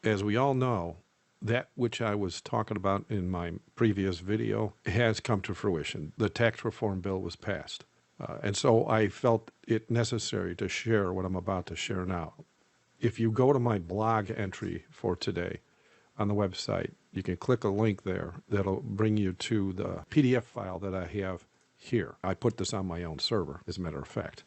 as we all know, that which I was talking about in my previous video has come to fruition. The tax reform bill was passed. And so I felt it necessary to share what I'm about to share now. If you go to my blog entry for today on the website, you can click a link there that'll bring you to the PDF file that I have here. I put this on my own server, as a matter of fact.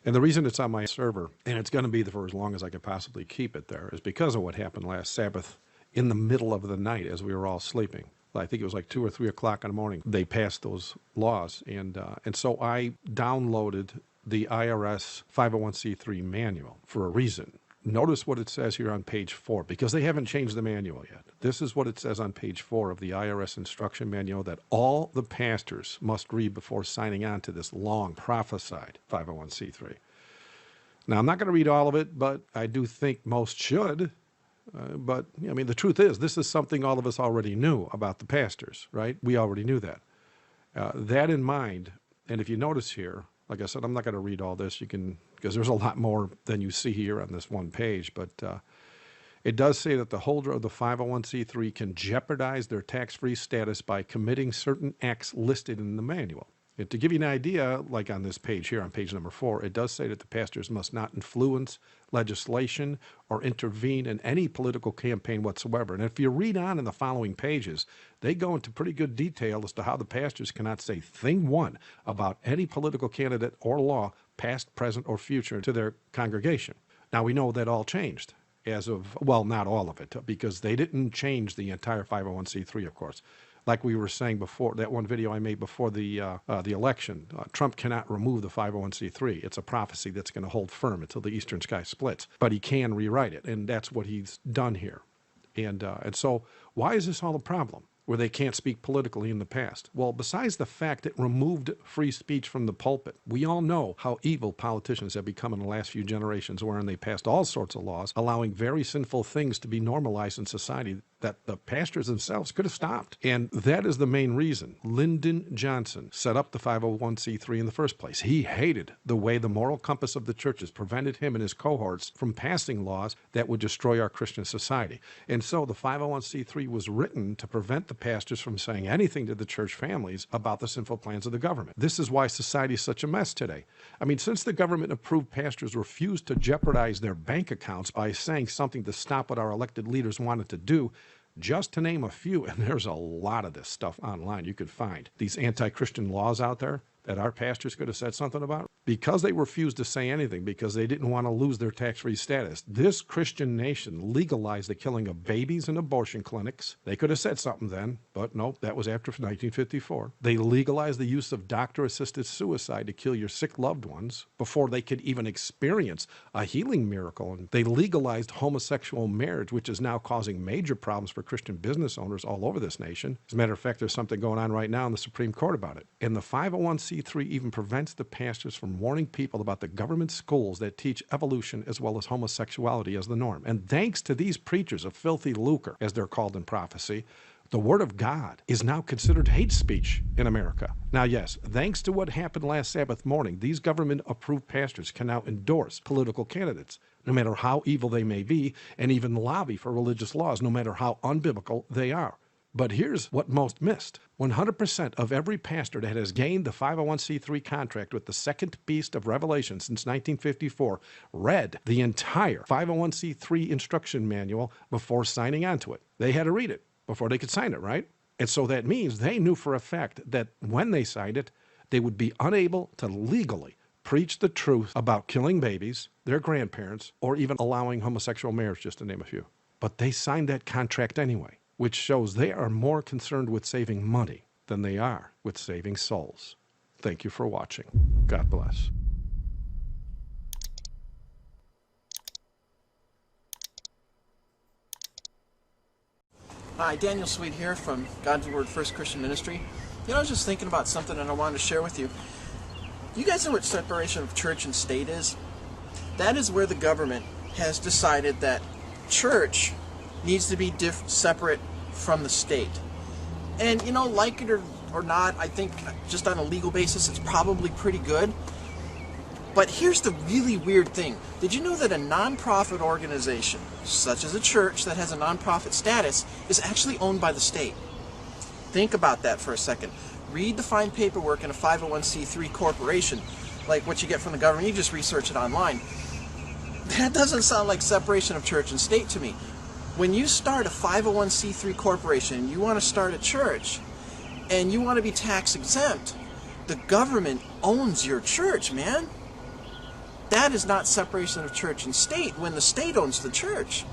And the reason it's on my server, and it's going to be for as long as I can possibly keep it there, is because of what happened last Sabbath in the middle of the night as we were all sleeping. I think it was like 2 or 3 o'clock in the morning. They passed those laws. And so I downloaded the IRS 501c3 manual for a reason. Notice what it says here on page 4, because they haven't changed the manual yet. This is what it says on page 4 of the IRS instruction manual that all the pastors must read before signing on to this long prophesied 501c3. Now, I'm not going to read all of it, but I do think most should. But, I mean, the truth is, this is something all of us already knew about the pastors, right? We already knew that. That in mind, and if you notice here, like I said, I'm not going to read all this. You can, because there's a lot more than you see here on this one page. But it does say that the holder of the 501c3 can jeopardize their tax-free status by committing certain acts listed in the manual. And to give you an idea, like on this page here, on page number 4, it does say that the pastors must not influence legislation or intervene in any political campaign whatsoever. And if you read on in the following pages, they go into pretty good detail as to how the pastors cannot say thing one about any political candidate or law, past, present, or future, to their congregation. Now, we know that all changed as of, well, not all of it, because they didn't change the entire 501c3, of course. Like we were saying before, that one video I made before the election, Trump cannot remove the 501c3. It's a prophecy that's going to hold firm until the eastern sky splits. But he can rewrite it, and that's what he's done here. And so why is this all a problem, where they can't speak politically in the past? Well, besides the fact it removed free speech from the pulpit, we all know how evil politicians have become in the last few generations, wherein they passed all sorts of laws, allowing very sinful things to be normalized in society that the pastors themselves could have stopped. And that is the main reason Lyndon Johnson set up the 501c3 in the first place. He hated the way the moral compass of the churches prevented him and his cohorts from passing laws that would destroy our Christian society. And so the 501c3 was written to prevent the pastors from saying anything to the church families about the sinful plans of the government. This is why society is such a mess today. I mean, since the government-approved pastors refused to jeopardize their bank accounts by saying something to stop what our elected leaders wanted to do, just to name a few, and there's a lot of this stuff online you could find, these anti-Christian laws out there that our pastors could have said something about, because they refused to say anything, because they didn't want to lose their tax-free status. This Christian nation legalized the killing of babies in abortion clinics. They could have said something then, but no, that was after 1954. They legalized the use of doctor-assisted suicide to kill your sick loved ones before they could even experience a healing miracle. And they legalized homosexual marriage, which is now causing major problems for Christian business owners all over this nation. As a matter of fact, there's something going on right now in the Supreme Court about it. And the 501c3 even prevents the pastors from warning people about the government schools that teach evolution as well as homosexuality as the norm. And thanks to these preachers of filthy lucre, as they're called in prophecy, the Word of God is now considered hate speech in America. Now, yes, thanks to what happened last Sabbath morning, these government-approved pastors can now endorse political candidates, no matter how evil they may be, and even lobby for religious laws, no matter how unbiblical they are. But here's what most missed. 100% of every pastor that has gained the 501c3 contract with the second beast of Revelation since 1954 read the entire 501c3 instruction manual before signing on to it. They had to read it before they could sign it, right? And so that means they knew for a fact that when they signed it, they would be unable to legally preach the truth about killing babies, their grandparents, or even allowing homosexual marriage, just to name a few. But they signed that contract anyway, which shows they are more concerned with saving money than they are with saving souls. Thank you for watching. God bless. Hi, Daniel Sweet here from God's Word First Christian Ministry. You know, I was just thinking about something that I wanted to share with you. You guys know what separation of church and state is? That is where the government has decided that church needs to be separate from the state. And, you know, like it or not, I think just on a legal basis, it's probably pretty good. But here's the really weird thing. Did you know that a nonprofit organization, such as a church that has a nonprofit status, is actually owned by the state? Think about that for a second. Read the fine paperwork in a 501c3 corporation, like what you get from the government. You just research it online. That doesn't sound like separation of church and state to me. When you start a 501c3 corporation, you want to start a church, and you want to be tax exempt, the government owns your church, man. That is not separation of church and state when the state owns the church.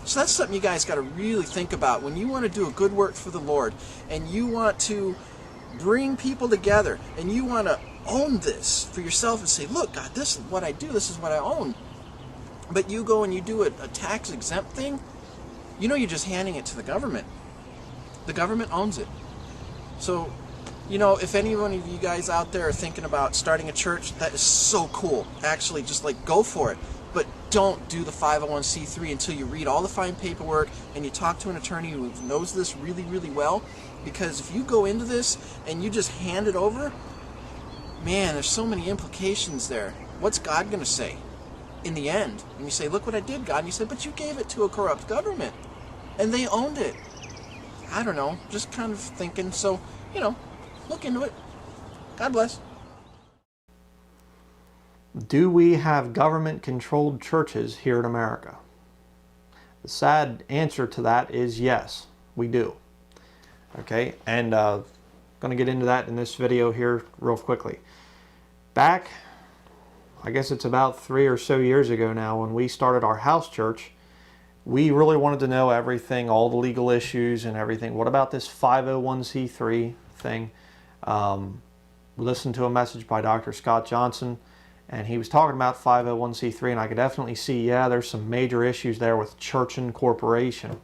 So that's something you guys got to really think about. When you want to do a good work for the Lord, and you want to bring people together, and you want to own this for yourself and say, look, God, this is what I do, this is what I own. But you go and you do a tax exempt thing, you know you're just handing it to the government. The government owns it. So, you know, if any one of you guys out there are thinking about starting a church, that is so cool. Actually, just like go for it. But don't do the 501c3 until you read all the fine paperwork and you talk to an attorney who knows this really, really well. Because if you go into this and you just hand it over, man, there's so many implications there. What's God going to say in the end? And you say, look what I did, God. And you said, but you gave it to a corrupt government. And they owned it. I don't know, just kind of thinking. So, you know, look into it. God bless. Do we have government-controlled churches here in America? The sad answer to that is yes, we do. Okay, and I'm going to get into that in this video here real quickly. Back, I guess it's about 3 or so years ago now, when we started our house church, we really wanted to know everything, all the legal issues and everything. What about this 501c3 thing? Listened to a message by Dr. Scott Johnson, and he was talking about 501c3, and I could definitely see, yeah, there's some major issues there with church and corporation.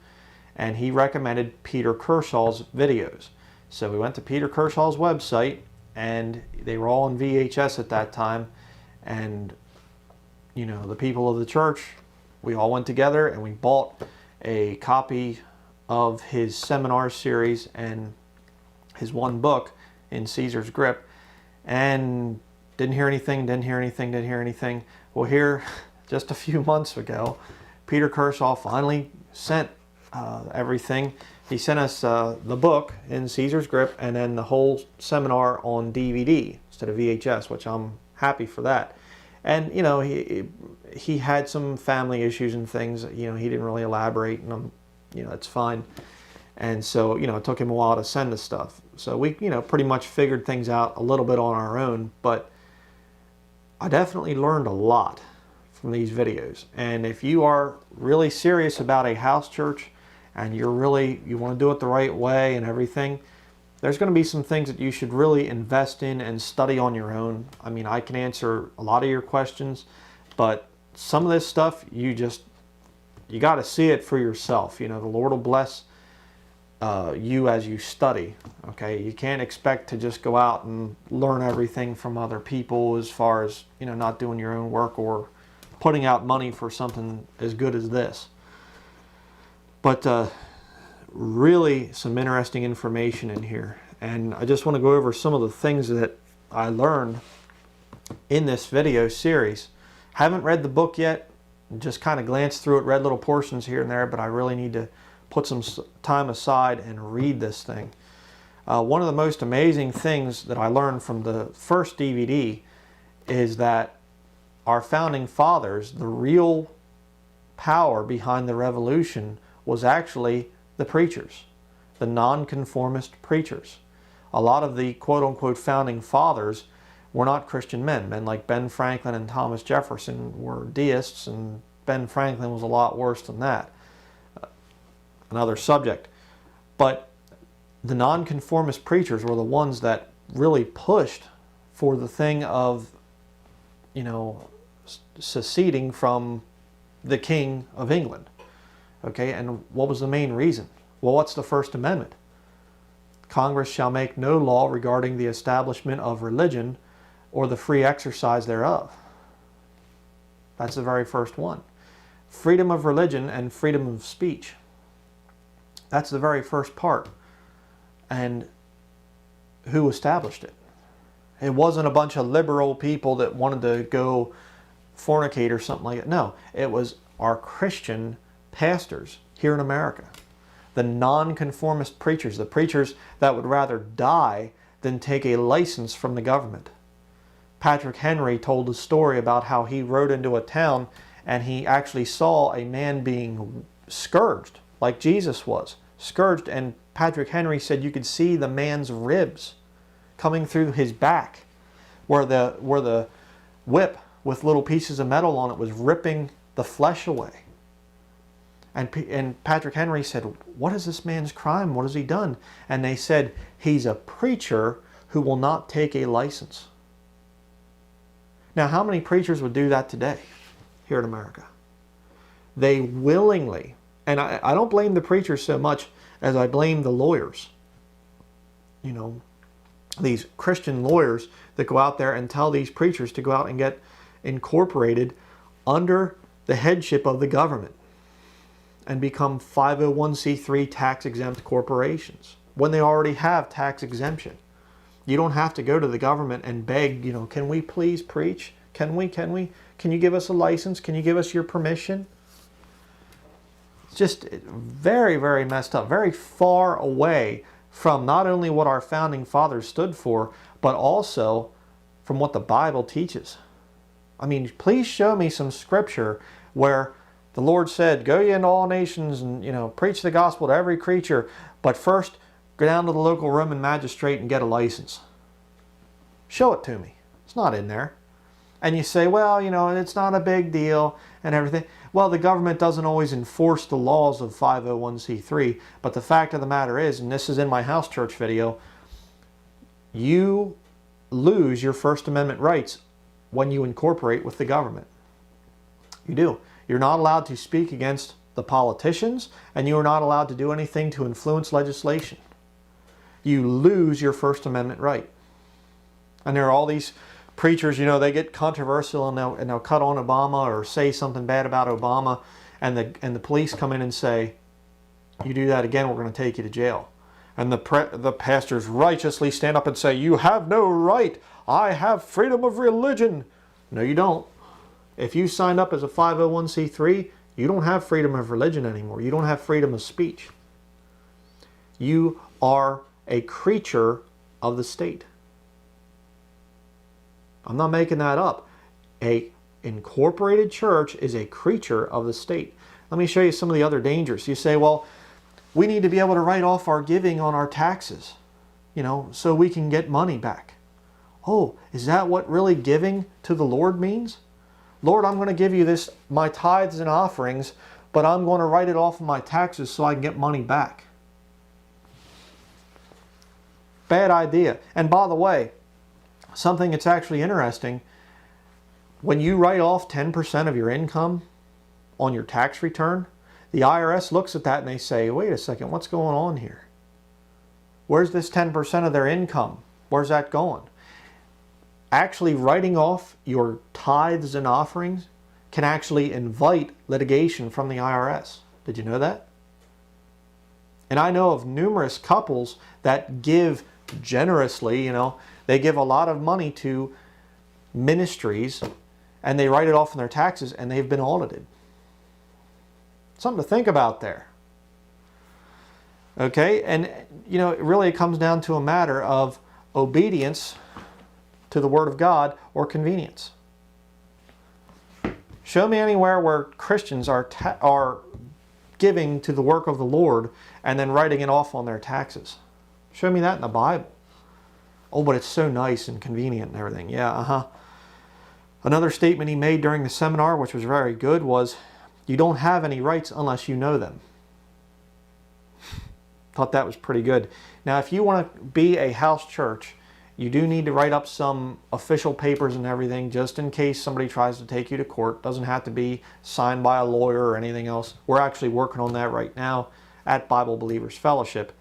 And he recommended Peter Kershaw's videos. So we went to Peter Kershaw's website, and they were all on VHS at that time. And, you know, the people of the church, we all went together and we bought a copy of his seminar series and his one book, In Caesar's Grip, and didn't hear anything. Well, here, just a few months ago, Peter Kershaw finally sent everything. He sent us the book, In Caesar's Grip, and then the whole seminar on DVD instead of VHS, which I'm happy for that. And, you know, he had some family issues and things, you know, he didn't really elaborate, and you know, it's fine. And so, you know, it took him a while to send us stuff. So we, you know, pretty much figured things out a little bit on our own, but I definitely learned a lot from these videos. And if you are really serious about a house church and you want to do it the right way and everything, there's going to be some things that you should really invest in and study on your own. I mean, I can answer a lot of your questions, but some of this stuff, you got to see it for yourself. You know, the Lord will bless you as you study. Okay, you can't expect to just go out and learn everything from other people, as far as, you know, not doing your own work or putting out money for something as good as this. But really some interesting information in here, and I just want to go over some of the things that I learned in this video series. Haven't read the book yet, just kind of glanced through it, read little portions here and there, but I really need to put some time aside and read this thing. One of the most amazing things that I learned from the first DVD is that our founding fathers, the real power behind the revolution was actually the preachers, the nonconformist preachers. A lot of the quote-unquote founding fathers were not Christian men. Men like Ben Franklin and Thomas Jefferson were deists, and Ben Franklin was a lot worse than that. Another subject. But the nonconformist preachers were the ones that really pushed for the thing of, you know, seceding from the King of England. Okay, and what was the main reason? Well, what's the First Amendment? Congress shall make no law regarding the establishment of religion or the free exercise thereof. That's the very first one. Freedom of religion and freedom of speech. That's the very first part. And who established it? It wasn't a bunch of liberal people that wanted to go fornicate or something like that. No, it was our Christian pastors here in America. The nonconformist preachers, the preachers that would rather die than take a license from the government. Patrick Henry told a story about how he rode into a town and he actually saw a man being scourged, like Jesus was, scourged, and Patrick Henry said you could see the man's ribs coming through his back, where the whip with little pieces of metal on it was ripping the flesh away. And Patrick Henry said, what is this man's crime? What has he done? And they said, he's a preacher who will not take a license. Now, how many preachers would do that today here in America? They willingly, and I don't blame the preachers so much as I blame the lawyers. You know, these Christian lawyers that go out there and tell these preachers to go out and get incorporated under the headship of the government and become 501c3 tax-exempt corporations when they already have tax exemption. You don't have to go to the government and beg, you know, can we please preach? Can you give us a license? Can you give us your permission? It's just very, very messed up, very far away from not only what our founding fathers stood for, but also from what the Bible teaches. I mean, please show me some scripture where the Lord said, go ye into all nations and, you know, preach the gospel to every creature, but first go down to the local Roman magistrate and get a license. Show it to me. It's not in there. And you say, well, you know, it's not a big deal and everything. Well, the government doesn't always enforce the laws of 501c3, but the fact of the matter is, and this is in my house church video, you lose your First Amendment rights when you incorporate with the government. You do. You're not allowed to speak against the politicians, and you are not allowed to do anything to influence legislation. You lose your First Amendment right. And there are all these preachers, you know, they get controversial and they'll cut on Obama or say something bad about Obama, and the police come in and say, you do that again, we're going to take you to jail. And the pastors righteously stand up and say, you have no right. I have freedom of religion. No, you don't. If you signed up as a 501c3, you don't have freedom of religion anymore. You don't have freedom of speech. You are a creature of the state. I'm not making that up. A incorporated church is a creature of the state. Let me show you some of the other dangers. You say, well, we need to be able to write off our giving on our taxes, you know, so we can get money back. Oh, is that what really giving to the Lord means? Lord, I'm going to give you this, my tithes and offerings, but I'm going to write it off of my taxes so I can get money back. Bad idea. And by the way, something that's actually interesting, when you write off 10% of your income on your tax return, the IRS looks at that and they say, wait a second, what's going on here? Where's this 10% of their income? Where's that going? Actually writing off your tithes and offerings can actually invite litigation from the IRS. Did you know that? And I know of numerous couples that give generously, you know, they give a lot of money to ministries and they write it off on their taxes and they've been audited. Something to think about there. Okay, and you know, really it comes down to a matter of obedience to the Word of God or convenience. Show me anywhere where Christians are giving to the work of the Lord and then writing it off on their taxes. Show me that in the Bible. Oh, but it's so nice and convenient and everything. Yeah, Another statement he made during the seminar, which was very good, was, you don't have any rights unless you know them. Thought that was pretty good. Now, if you want to be a house church, you do need to write up some official papers and everything, just in case somebody tries to take you to court. Doesn't have to be signed by a lawyer or anything else. We're actually working on that right now at Bible Believers Fellowship.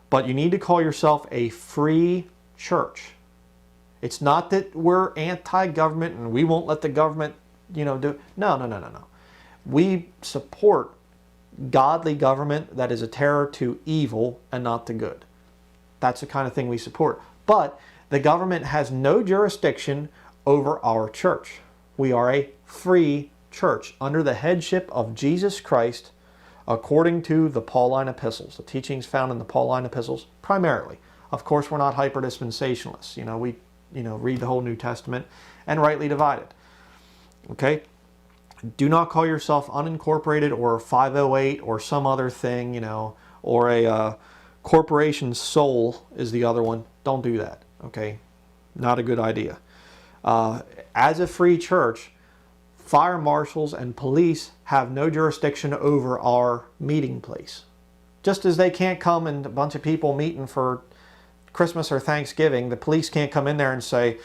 But you need to call yourself a free church. It's not that we're anti-government and we won't let the government, you know, do. No. We support godly government that is a terror to evil and not to good. That's the kind of thing we support. But The government has no jurisdiction over our church. We are a free church under the headship of Jesus Christ, according to the Pauline epistles, the teachings found in the Pauline epistles primarily. Of course, we're not hyper-dispensationalists. We read the whole New Testament and rightly divide it. Okay? Do not call yourself unincorporated or 508 or some other thing, or a corporation soul is the other one. Don't do that. Okay? Not a good idea. As a free church, fire marshals and police have no jurisdiction over our meeting place. Just as they can't come and a bunch of people meeting for Christmas or Thanksgiving, the police can't come in there and say,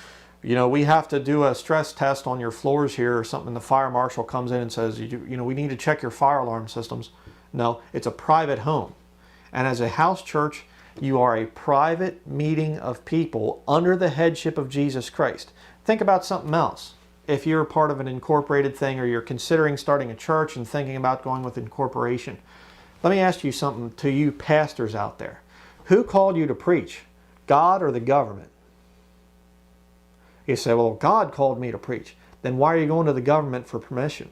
we have to do a stress test on your floors here or something. The fire marshal comes in and says, we need to check your fire alarm systems. No, it's a private home. And as a house church, you are a private meeting of people under the headship of Jesus Christ. Think about something else. If you're part of an incorporated thing or you're considering starting a church and thinking about going with incorporation, let me ask you something to you pastors out there. Who called you to preach? God or the government? You say, well, God called me to preach. Then why are you going to the government for permission?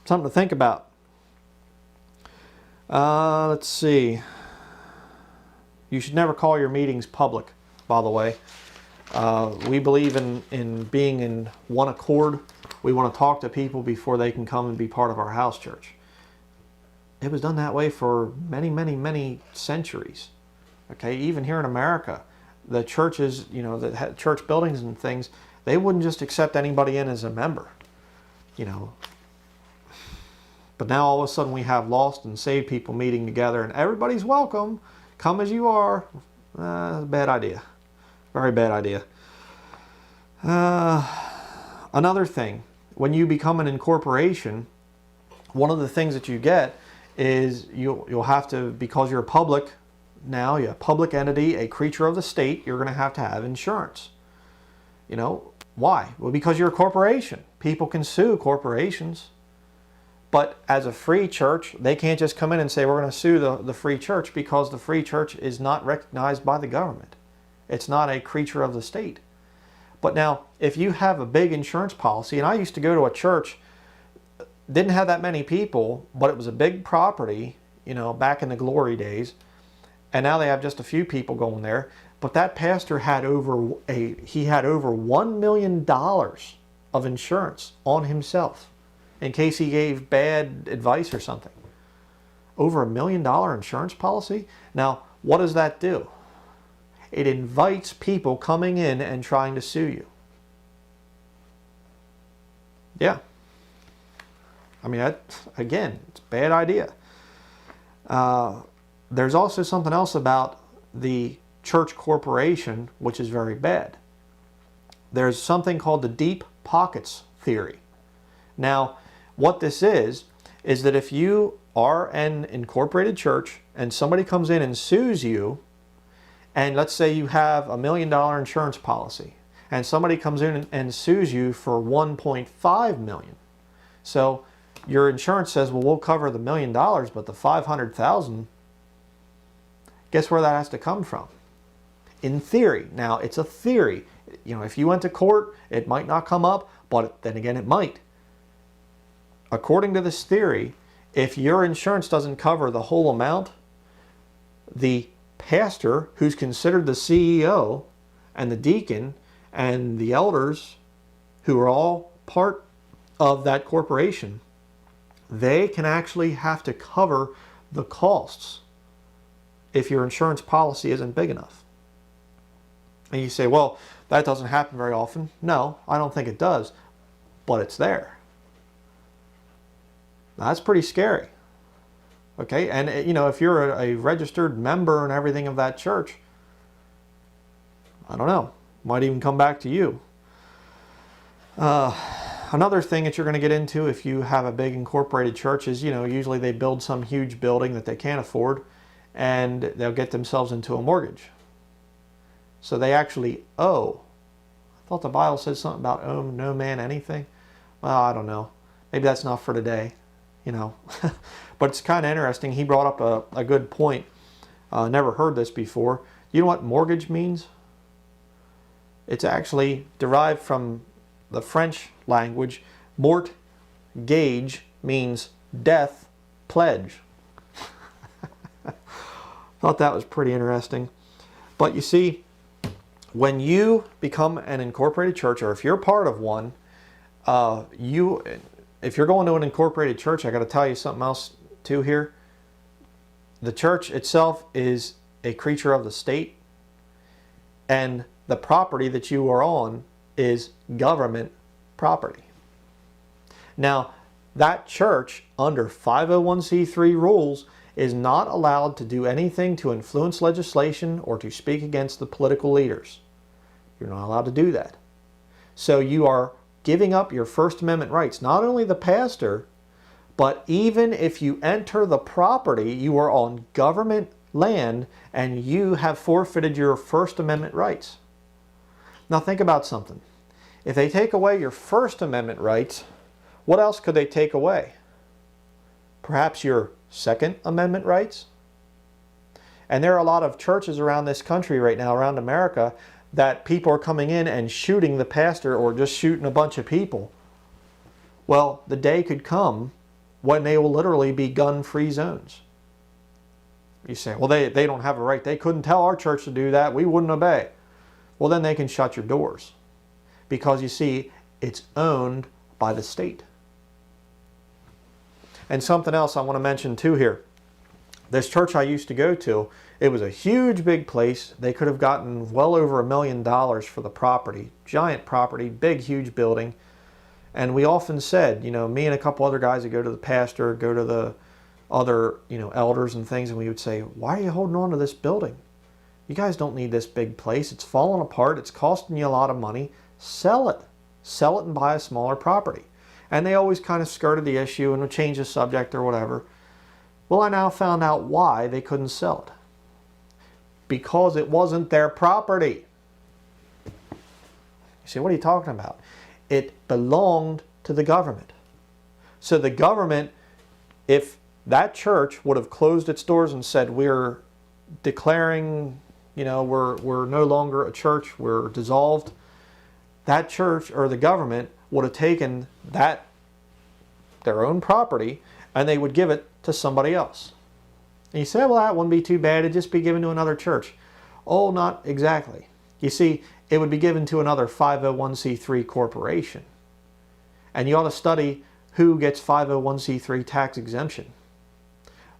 Something to think about. Let's see. You should never call your meetings public, by the way. We believe in being in one accord. We want to talk to people before they can come and be part of our house church. It was done that way for many, many, many centuries. Okay, even here in America, the churches, that had church buildings and things, they wouldn't just accept anybody in as a member. But now all of a sudden we have lost and saved people meeting together and everybody's welcome. Come as you are. Bad idea. Very bad idea. Another thing, when you become an incorporation, one of the things that you get is you'll have to, because you're public now, you're a public entity, a creature of the state, you're going to have insurance. Why? Well, because you're a corporation. People can sue corporations. But as a free church, they can't just come in and say, we're going to sue the free church, because the free church is not recognized by the government. It's not a creature of the state. But now, if you have a big insurance policy, and I used to go to a church, didn't have that many people, but it was a big property, back in the glory days, and now they have just a few people going there. But that pastor had over $1 million of insurance on himself in case he gave bad advice or something. Over $1 million insurance policy? Now, what does that do? It invites people coming in and trying to sue you. Yeah. I mean, again, it's a bad idea. There's also something else about the church corporation, which is very bad. There's something called the deep pockets theory. Now, what this is that if you are an incorporated church and somebody comes in and sues you, and let's say you have $1 million insurance policy, and somebody comes in and sues you for $1.5 million. So your insurance says, well, we'll cover the $1 million, but the $500,000, guess where that has to come from? In theory. Now, it's a theory. If you went to court, it might not come up, but then again, it might. According to this theory, if your insurance doesn't cover the whole amount, the pastor, who's considered the CEO, and the deacon, and the elders, who are all part of that corporation, they can actually have to cover the costs if your insurance policy isn't big enough. And you say, well, that doesn't happen very often. No, I don't think it does, but it's there. That's pretty scary. Okay, and if you're a registered member and everything of that church, I don't know, might even come back to you. Another thing that you're going to get into if you have a big incorporated church is, usually they build some huge building that they can't afford, and they'll get themselves into a mortgage. So they actually owe. I thought the Bible said something about owe no man anything. Well, I don't know. Maybe that's not for today, But it's kind of interesting. He brought up a good point. Never heard this before. You know what mortgage means? It's actually derived from the French language. Mort gage means death pledge. Thought that was pretty interesting. But you see, when you become an incorporated church, or if you're part of one, if you're going to an incorporated church, I got to tell you something else too here. The church itself is a creature of the state, and the property that you are on is government property. Now, that church under 501c3 rules is not allowed to do anything to influence legislation or to speak against the political leaders. You're not allowed to do that. So you are giving up your First Amendment rights. Not only the pastor, but even if you enter the property, you are on government land and you have forfeited your First Amendment rights. Now think about something. If they take away your First Amendment rights, what else could they take away? Perhaps your Second Amendment rights? And there are a lot of churches around this country right now, around America, that people are coming in and shooting the pastor or just shooting a bunch of people. Well, the day could come when they will literally be gun-free zones. You say, well, they don't have a right. They couldn't tell our church to do that. We wouldn't obey. Well, then they can shut your doors. Because you see, it's owned by the state. And something else I want to mention too here. This church I used to go to, it was a huge big place. They could have gotten well over $1 million for the property. Giant property, big, huge building. And we often said, you know, me and a couple other guys would go to the pastor, go to the other, you know, elders and things, and we would say, why are you holding on to this building? You guys don't need this big place. It's falling apart. It's costing you a lot of money. Sell it. Sell it and buy a smaller property. And they always kind of skirted the issue and would change the subject or whatever. Well, I now found out why they couldn't sell it. Because it wasn't their property. You say, what are you talking about? It belonged to the government. So the government, if that church would have closed its doors and said, we're declaring, you know, we're no longer a church, we're dissolved, that church or the government would have taken that, their own property, and they would give it to somebody else. And you say, well, that wouldn't be too bad. It'd just be given to another church. Oh, not exactly. You see, it would be given to another 501c3 corporation. And you ought to study who gets 501c3 tax exemption.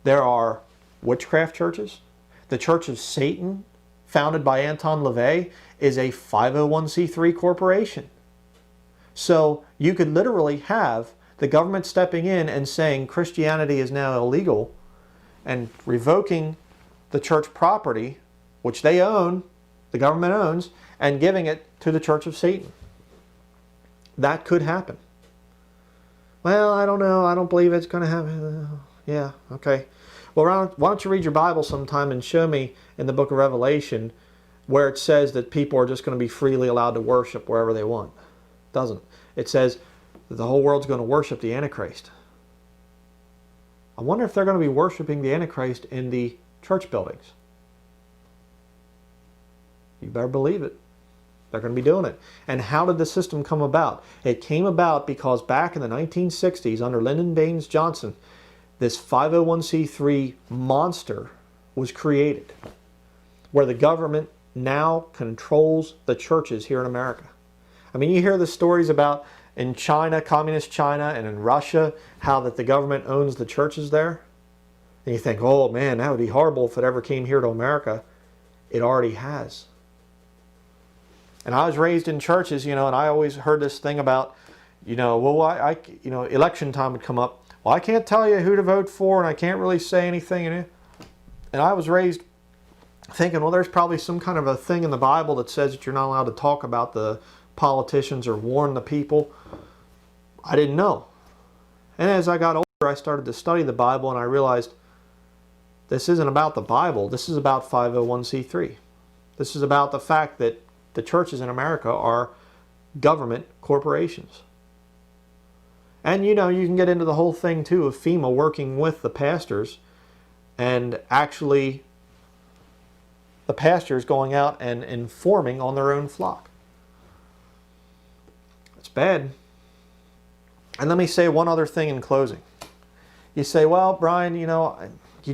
There are witchcraft churches. The Church of Satan, founded by Anton LaVey, is a 501c3 corporation. So you could literally have the government stepping in and saying Christianity is now illegal and revoking the church property, which they own, the government owns, and giving it to the Church of Satan. That could happen. Well, I don't know. I don't believe it's going to happen. Yeah, okay. Well, why don't you read your Bible sometime and show me in the book of Revelation where it says that people are just going to be freely allowed to worship wherever they want. It doesn't. It says that the whole world's going to worship the Antichrist. I wonder if they're going to be worshiping the Antichrist in the church buildings. You better believe it. They're going to be doing it. And how did the system come about? It came about because back in the 1960s under Lyndon Baines Johnson, this 501c3 monster was created where the government now controls the churches here in America. I mean, you hear the stories about in China, communist China, and in Russia, how that the government owns the churches there. And you think, oh man, that would be horrible if it ever came here to America. It already has. And I was raised in churches, you know, and I always heard this thing about, you know, well, you know, election time would come up. Well, I can't tell you who to vote for, and I can't really say anything. And I was raised thinking, well, there's probably some kind of a thing in the Bible that says that you're not allowed to talk about the politicians or warn the people. I didn't know. And as I got older, I started to study the Bible, and I realized this isn't about the Bible. This is about 501c3. This is about the fact that the churches in America are government corporations. And you know, you can get into the whole thing too of FEMA working with the pastors and actually the pastors going out and informing on their own flock. It's bad. And let me say one other thing in closing. You say, well, Brian, you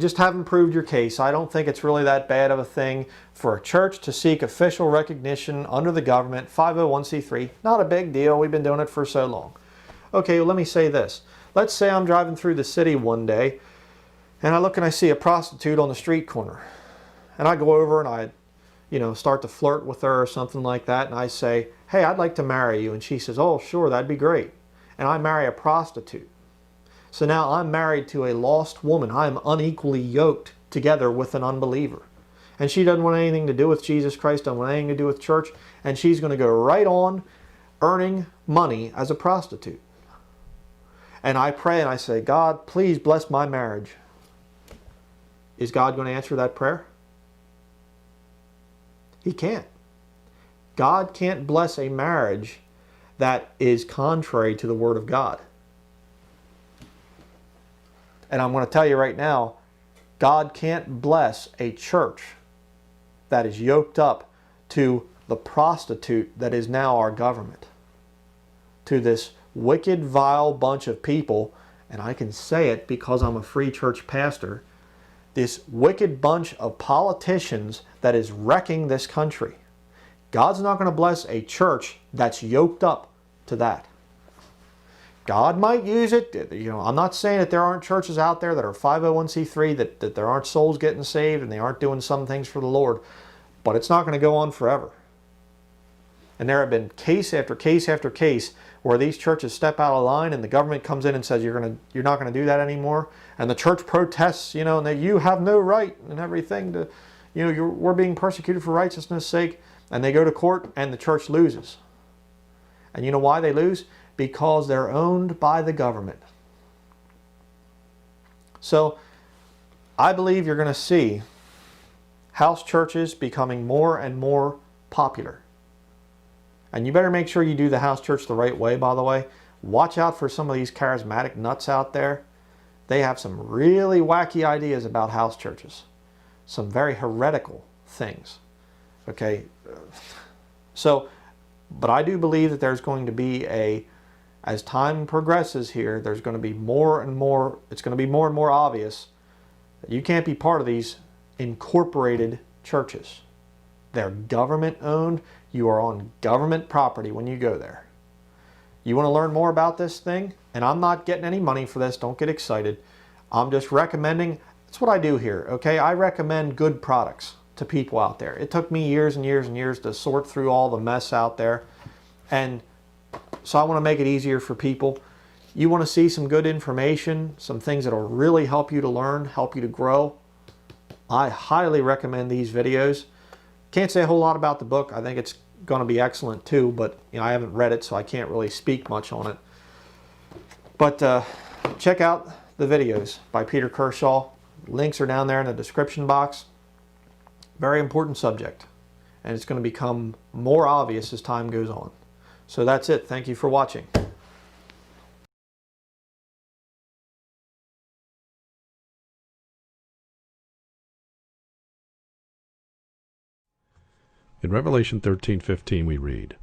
just haven't proved your case. I don't think it's really that bad of a thing for a church to seek official recognition under the government, 501c3. Not a big deal. We've been doing it for so long. Okay, well, let me say this. Let's say I'm driving through the city one day, and I look and I see a prostitute on the street corner. And I go over and I, start to flirt with her or something like that, and I say, hey, I'd like to marry you. And she says, oh, sure, that'd be great. And I marry a prostitute. So now I'm married to a lost woman. I am unequally yoked together with an unbeliever. And she doesn't want anything to do with Jesus Christ, doesn't want anything to do with church, and she's going to go right on earning money as a prostitute. And I pray and I say, God, please bless my marriage. Is God going to answer that prayer? He can't. God can't bless a marriage that is contrary to the Word of God. And I'm going to tell you right now, God can't bless a church that is yoked up to the prostitute that is now our government. To this wicked, vile bunch of people, and I can say it because I'm a free church pastor, this wicked bunch of politicians that is wrecking this country. God's not going to bless a church that's yoked up to that. God might use it. I'm not saying that there aren't churches out there that are 501c3, that there aren't souls getting saved and they aren't doing some things for the Lord, but it's not going to go on forever. And there have been case after case after case where these churches step out of line and the government comes in and says, you're not going to do that anymore. And the church protests, and that you have no right and everything to, we're being persecuted for righteousness' sake. And they go to court and the church loses. And you know why they lose? Because they're owned by the government. So I believe you're going to see house churches becoming more and more popular. And you better make sure you do the house church the right way, by the way. Watch out for some of these charismatic nuts out there. They have some really wacky ideas about house churches. Some very heretical things. Okay? So, but I do believe that there's going to be as time progresses here, there's going to be more and more, it's going to be more and more obvious that you can't be part of these incorporated churches. They're government owned. You are on government property when you go there. You want to learn more about this thing? And I'm not getting any money for this. Don't get excited. I'm just recommending. That's what I do here. Okay, I recommend good products to people out there. It took me years and years and years to sort through all the mess out there. And so I want to make it easier for people. You want to see some good information, some things that will really help you to learn, help you to grow. I highly recommend these videos. Can't say a whole lot about the book. I think it's going to be excellent too, but I haven't read it, so I can't really speak much on it. But check out the videos by Peter Kershaw. Links are down there in the description box. Very important subject, and it's going to become more obvious as time goes on. So that's it. Thank you for watching. In Revelation 13:15 we read,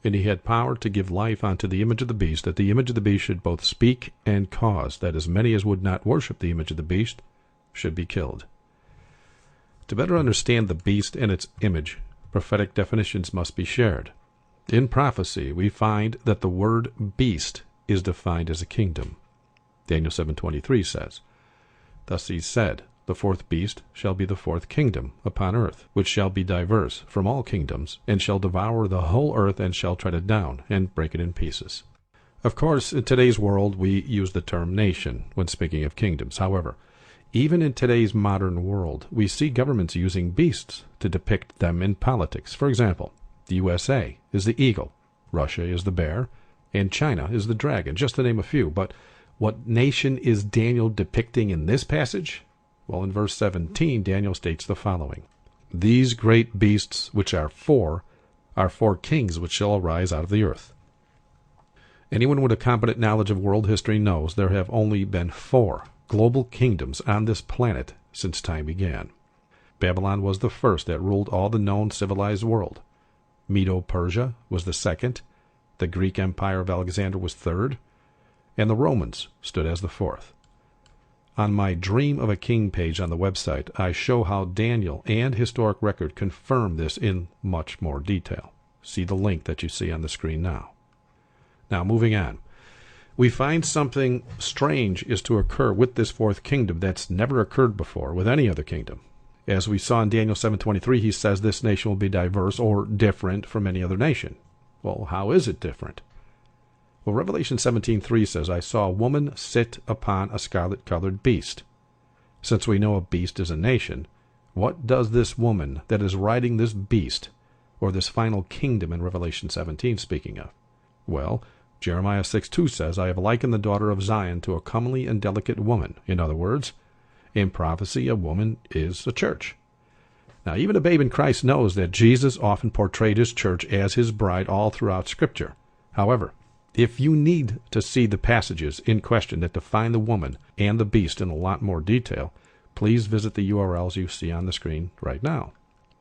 And he had power to give life unto the image of the beast, that the image of the beast should both speak and cause, that as many as would not worship the image of the beast should be killed. To better understand the beast and its image, prophetic definitions must be shared. In prophecy, we find that the word beast is defined as a kingdom. Daniel 7:23 says, Thus he said, The fourth beast shall be the fourth kingdom upon earth, which shall be diverse from all kingdoms, and shall devour the whole earth, and shall tread it down, and break it in pieces. Of course, in today's world, we use the term nation when speaking of kingdoms. However, even in today's modern world, we see governments using beasts to depict them in politics. For example, the USA is the eagle, Russia is the bear, and China is the dragon, just to name a few. But what nation is Daniel depicting in this passage? Well, in verse 17, Daniel states the following, These great beasts which are four kings which shall arise out of the earth. Anyone with a competent knowledge of world history knows there have only been 4 global kingdoms on this planet since time began. Babylon was the first that ruled all the known civilized world. Medo-Persia was the second, the Greek Empire of Alexander was third, and the Romans stood as the fourth. On my Dream of a King page on the website, I show how Daniel and historic record confirm this in much more detail. See the link that you see on the screen now. Now, moving on. We find something strange is to occur with this fourth kingdom that's never occurred before with any other kingdom. As we saw in Daniel 7:23, he says this nation will be diverse or different from any other nation. Well, how is it different? Well, Revelation 17:3 says, I saw a woman sit upon a scarlet-colored beast. Since we know a beast is a nation, what does this woman that is riding this beast, or this final kingdom in Revelation 17 speaking of? Well, Jeremiah 6:2 says, I have likened the daughter of Zion to a comely and delicate woman. In other words, in prophecy, a woman is a church. Now, even a babe in Christ knows that Jesus often portrayed his church as his bride all throughout Scripture. However, if you need to see the passages in question that define the woman and the beast in a lot more detail, please visit the URLs you see on the screen right now.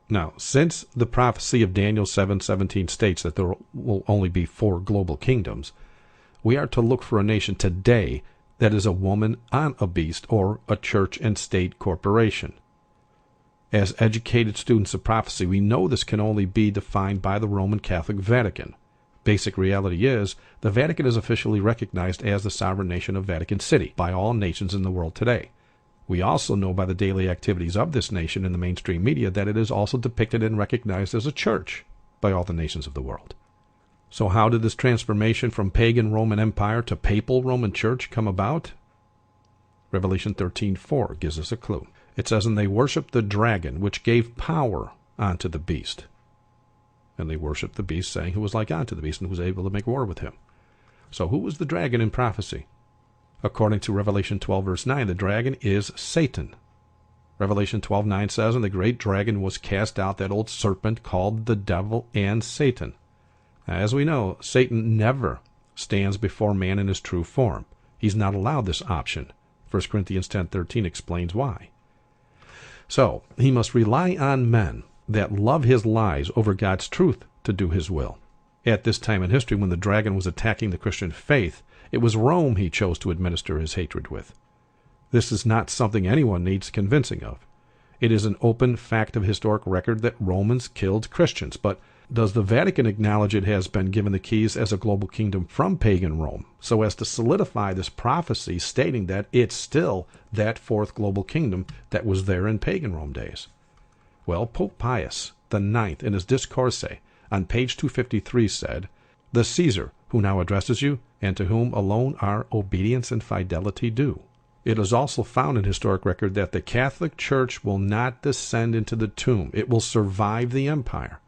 Now, since the prophecy of Daniel 7:17 states that there will only be 4 global kingdoms, we are to look for a nation today that is a woman on a beast or a church and state corporation. As educated students of prophecy, we know this can only be defined by the Roman Catholic Vatican. Basic reality is, the Vatican is officially recognized as the sovereign nation of Vatican City by all nations in the world today. We also know by the daily activities of this nation in the mainstream media that it is also depicted and recognized as a church by all the nations of the world. So how did this transformation from pagan Roman Empire to papal Roman Church come about? Revelation 13:4 gives us a clue. It says, and they worshipped the dragon, which gave power unto the beast. And they worshipped the beast, saying, who was like unto the beast, and was able to make war with him. So who was the dragon in prophecy? According to Revelation 12, verse 9, the dragon is Satan. Revelation 12:9 says, and the great dragon was cast out, that old serpent called the devil and Satan. Now, as we know, Satan never stands before man in his true form. He's not allowed this option. 1 Corinthians 10:13 explains why. So, he must rely on men that love his lies over God's truth to do his will. At this time in history, when the dragon was attacking the Christian faith, it was Rome he chose to administer his hatred with. This is not something anyone needs convincing of. It is an open fact of historic record that Romans killed Christians, but does the Vatican acknowledge it has been given the keys as a global kingdom from pagan Rome, so as to solidify this prophecy stating that it's still that 4th global kingdom that was there in pagan Rome days? Well, Pope Pius IX, in his Discourse on page 253 said, the Caesar, who now addresses you, and to whom alone are obedience and fidelity due. It is also found in historic record that the Catholic Church will not descend into the tomb. It will survive the empire.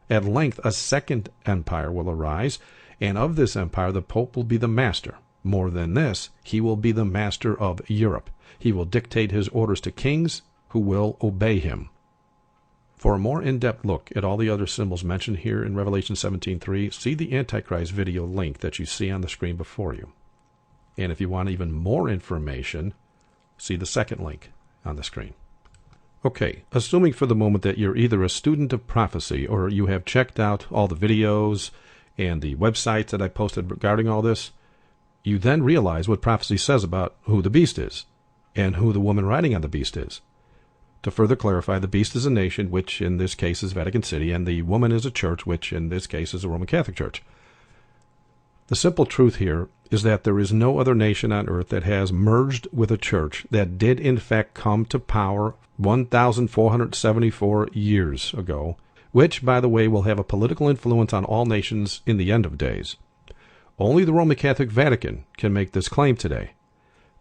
At length, a second empire will arise, and of this empire the Pope will be the master. More than this, he will be the master of Europe. He will dictate his orders to kings who will obey him. For a more in-depth look at all the other symbols mentioned here in Revelation 17:3, see the Antichrist video link that you see on the screen before you. And if you want even more information, see the second link on the screen. Okay, assuming for the moment that you're either a student of prophecy or you have checked out all the videos and the websites that I posted regarding all this, you then realize what prophecy says about who the beast is and who the woman riding on the beast is. To further clarify, the beast is a nation, which in this case is Vatican City, and the woman is a church, which in this case is a Roman Catholic Church. The simple truth here is that there is no other nation on earth that has merged with a church that did in fact come to power 1,474 years ago, which, by the way, will have a political influence on all nations in the end of days. Only the Roman Catholic Vatican can make this claim today.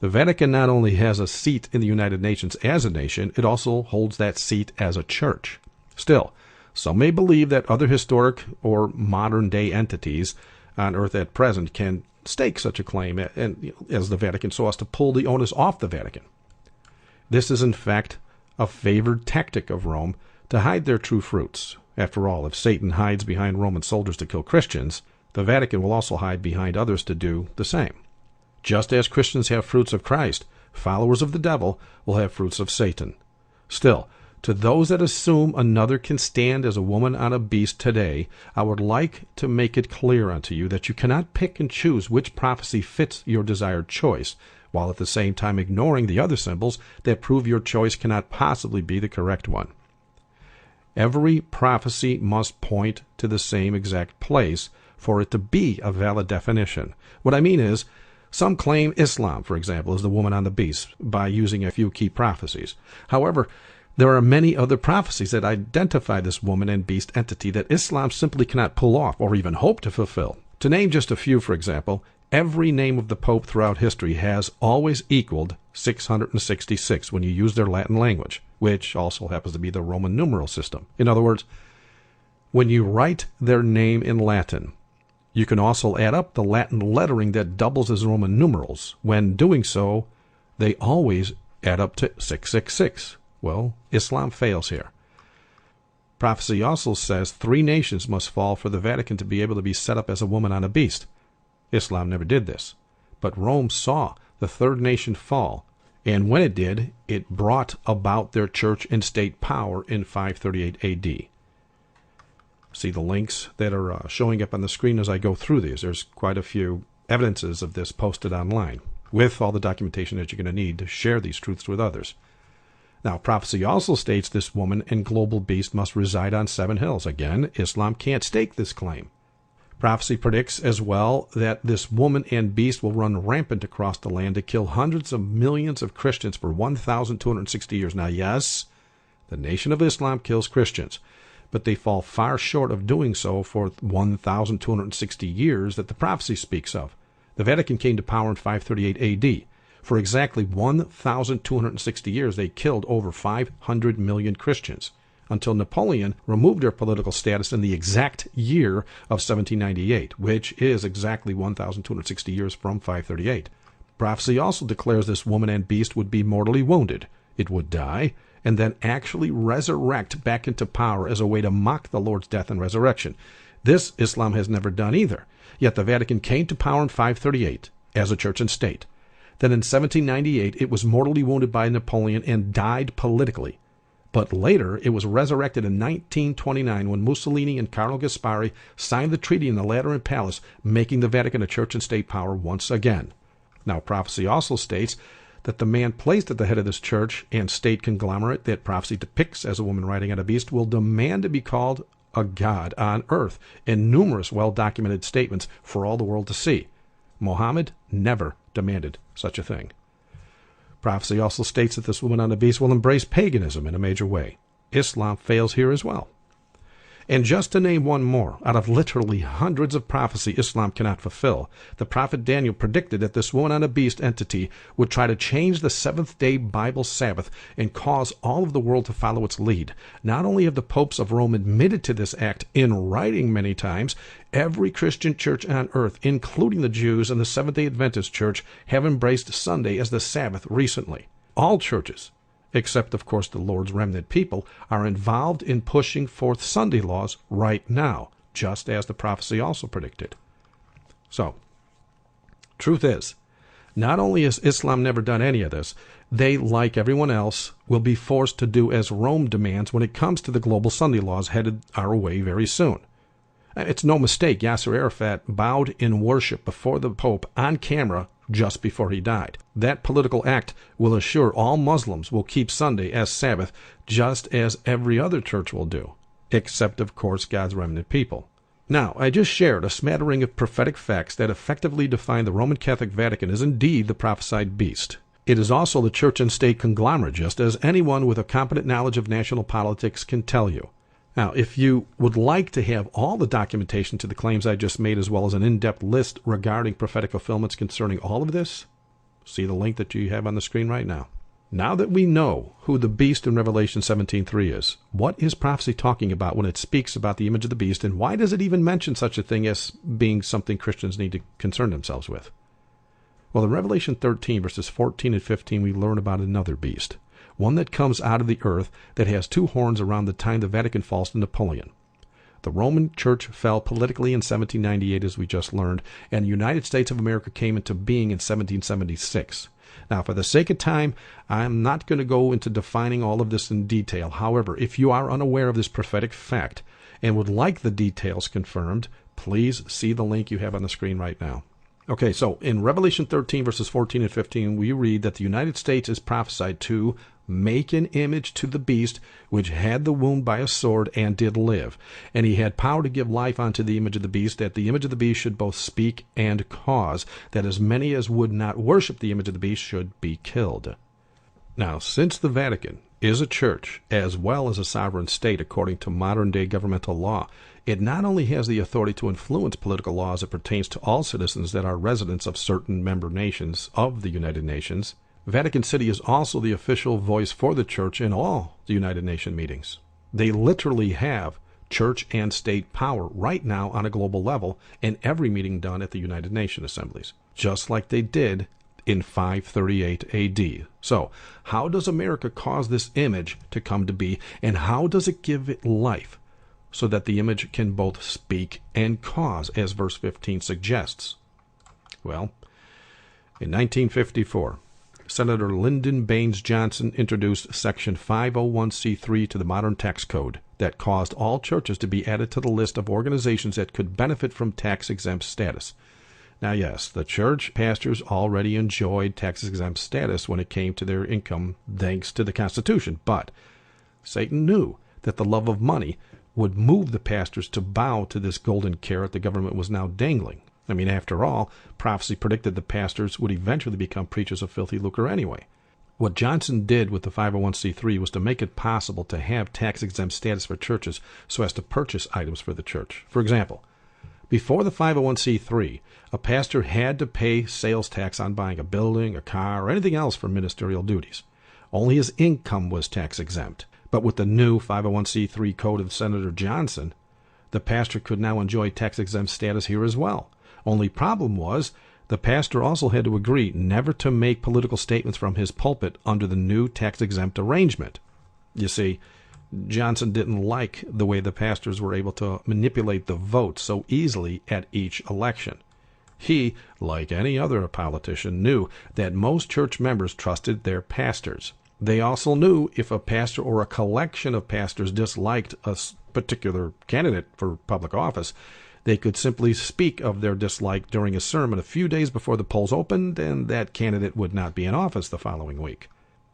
The Vatican not only has a seat in the United Nations as a nation, it also holds that seat as a church. Still, some may believe that other historic or modern-day entities on earth at present can stake such a claim as the Vatican so as to pull the onus off the Vatican. This is in fact a favored tactic of Rome to hide their true fruits. After all, if Satan hides behind Roman soldiers to kill Christians, the Vatican will also hide behind others to do the same. Just as Christians have fruits of Christ, followers of the devil will have fruits of Satan. Still, To those that assume another can stand as a woman on a beast today, I would like to make it clear unto you that you cannot pick and choose which prophecy fits your desired choice, while at the same time ignoring the other symbols that prove your choice cannot possibly be the correct one. Every prophecy must point to the same exact place for it to be a valid definition. What I mean is, some claim Islam, for example, is the woman on the beast by using a few key prophecies. However, there are many other prophecies that identify this woman and beast entity that Islam simply cannot pull off or even hope to fulfill. To name just a few, for example, every name of the Pope throughout history has always equaled 666 when you use their Latin language, which also happens to be the Roman numeral system. In other words, when you write their name in Latin, you can also add up the Latin lettering that doubles as Roman numerals. When doing so, they always add up to 666. Well, Islam fails here. Prophecy also says 3 nations must fall for the Vatican to be able to be set up as a woman on a beast. Islam never did this, but Rome saw the 3rd nation fall, and when it did, it brought about their church and state power in 538 AD. See the links that are showing up on the screen as I go through these. There's quite a few evidences of this posted online, with all the documentation that you're going to need to share these truths with others. Now, prophecy also states this woman and global beast must reside on 7 hills. Again, Islam can't stake this claim. Prophecy predicts as well that this woman and beast will run rampant across the land to kill hundreds of millions of Christians for 1,260 years. Now, yes, the Nation of Islam kills Christians, but they fall far short of doing so for 1,260 years that the prophecy speaks of. The Vatican came to power in 538 AD. For exactly 1,260 years, they killed over 500 million Christians, until Napoleon removed their political status in the exact year of 1798, which is exactly 1,260 years from 538. Prophecy also declares this woman and beast would be mortally wounded. It would die, and then actually resurrect back into power as a way to mock the Lord's death and resurrection. This Islam has never done either. Yet the Vatican came to power in 538 as a church and state. Then in 1798, it was mortally wounded by Napoleon and died politically. But later, it was resurrected in 1929 when Mussolini and Carlo Gaspari signed the treaty in the Lateran Palace, making the Vatican a church and state power once again. Now, prophecy also states that the man placed at the head of this church and state conglomerate that prophecy depicts as a woman riding on a beast will demand to be called a god on earth in numerous well-documented statements for all the world to see. Muhammad never demanded such a thing. Prophecy also states that this woman on the beast will embrace paganism in a major way. Islam fails here as well. And just to name one more, out of literally hundreds of prophecy Islam cannot fulfill, the prophet Daniel predicted that this woman on a beast entity would try to change the seventh-day Bible Sabbath and cause all of the world to follow its lead. Not only have the popes of Rome admitted to this act in writing many times, every Christian church on earth, including the Jews and the Seventh-day Adventist Church, have embraced Sunday as the Sabbath recently. All churches, except, of course, the Lord's remnant people, are involved in pushing forth Sunday laws right now, just as the prophecy also predicted. So, truth is, not only has Islam never done any of this, they, like everyone else, will be forced to do as Rome demands when it comes to the global Sunday laws headed our way very soon. It's no mistake Yasser Arafat bowed in worship before the Pope on camera just before he died. That political act will assure all Muslims will keep Sunday as Sabbath, just as every other church will do, except, of course, God's remnant people. Now, I just shared a smattering of prophetic facts that effectively define the Roman Catholic Vatican as indeed the prophesied beast. It is also the church and state conglomerate, just as anyone with a competent knowledge of national politics can tell you. Now, if you would like to have all the documentation to the claims I just made, as well as an in-depth list regarding prophetic fulfillments concerning all of this, see the link that you have on the screen right now. Now that we know who the beast in Revelation 17:3 is, what is prophecy talking about when it speaks about the image of the beast, and why does it even mention such a thing as being something Christians need to concern themselves with? Well, in Revelation 13, verses 14 and 15, we learn about another beast, one that comes out of the earth that has 2 horns around the time the Vatican falls to Napoleon. The Roman Church fell politically in 1798, as we just learned, and the United States of America came into being in 1776. Now, for the sake of time, I'm not going to go into defining all of this in detail. However, if you are unaware of this prophetic fact and would like the details confirmed, please see the link you have on the screen right now. Okay, so in Revelation 13, verses 14 and 15, we read that the United States is prophesied to make an image to the beast, which had the wound by a sword and did live. And he had power to give life unto the image of the beast, that the image of the beast should both speak and cause, that as many as would not worship the image of the beast should be killed. Now, since the Vatican is a church as well as a sovereign state according to modern-day governmental law, it not only has the authority to influence political law as it pertains to all citizens that are residents of certain member nations of the United Nations, Vatican City is also the official voice for the church in all the United Nations meetings. They literally have church and state power right now on a global level in every meeting done at the United Nations assemblies, just like they did in 538 AD. So, how does America cause this image to come to be, and how does it give it life so that the image can both speak and cause, as verse 15 suggests? Well, in 1954, Senator Lyndon Baines Johnson introduced Section 501c3 to the modern tax code that caused all churches to be added to the list of organizations that could benefit from tax-exempt status. Now, yes, the church pastors already enjoyed tax-exempt status when it came to their income thanks to the Constitution, but Satan knew that the love of money would move the pastors to bow to this golden carrot the government was now dangling. I mean, after all, prophecy predicted the pastors would eventually become preachers of filthy lucre anyway. What Johnson did with the 501c3 was to make it possible to have tax-exempt status for churches so as to purchase items for the church. For example, before the 501c3, a pastor had to pay sales tax on buying a building, a car, or anything else for ministerial duties. Only his income was tax-exempt. But with the new 501c3 code of Senator Johnson, the pastor could now enjoy tax-exempt status here as well. Only problem was, the pastor also had to agree never to make political statements from his pulpit under the new tax-exempt arrangement. You see, Johnson didn't like the way the pastors were able to manipulate the vote so easily at each election. He, like any other politician, knew that most church members trusted their pastors. They also knew if a pastor or a collection of pastors disliked a particular candidate for public office, they could simply speak of their dislike during a sermon a few days before the polls opened, and that candidate would not be in office the following week.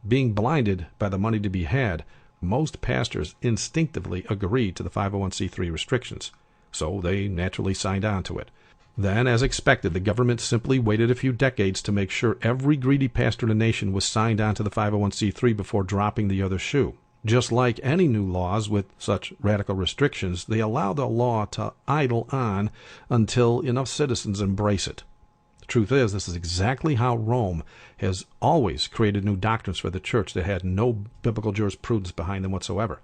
Being blinded by the money to be had, most pastors instinctively agreed to the 501c3 restrictions, so they naturally signed on to it. Then, as expected, the government simply waited a few decades to make sure every greedy pastor in the nation was signed on to the 501c3 before dropping the other shoe. Just like any new laws with such radical restrictions, they allow the law to idle on until enough citizens embrace it. The truth is, this is exactly how Rome has always created new doctrines for the church that had no biblical jurisprudence behind them whatsoever.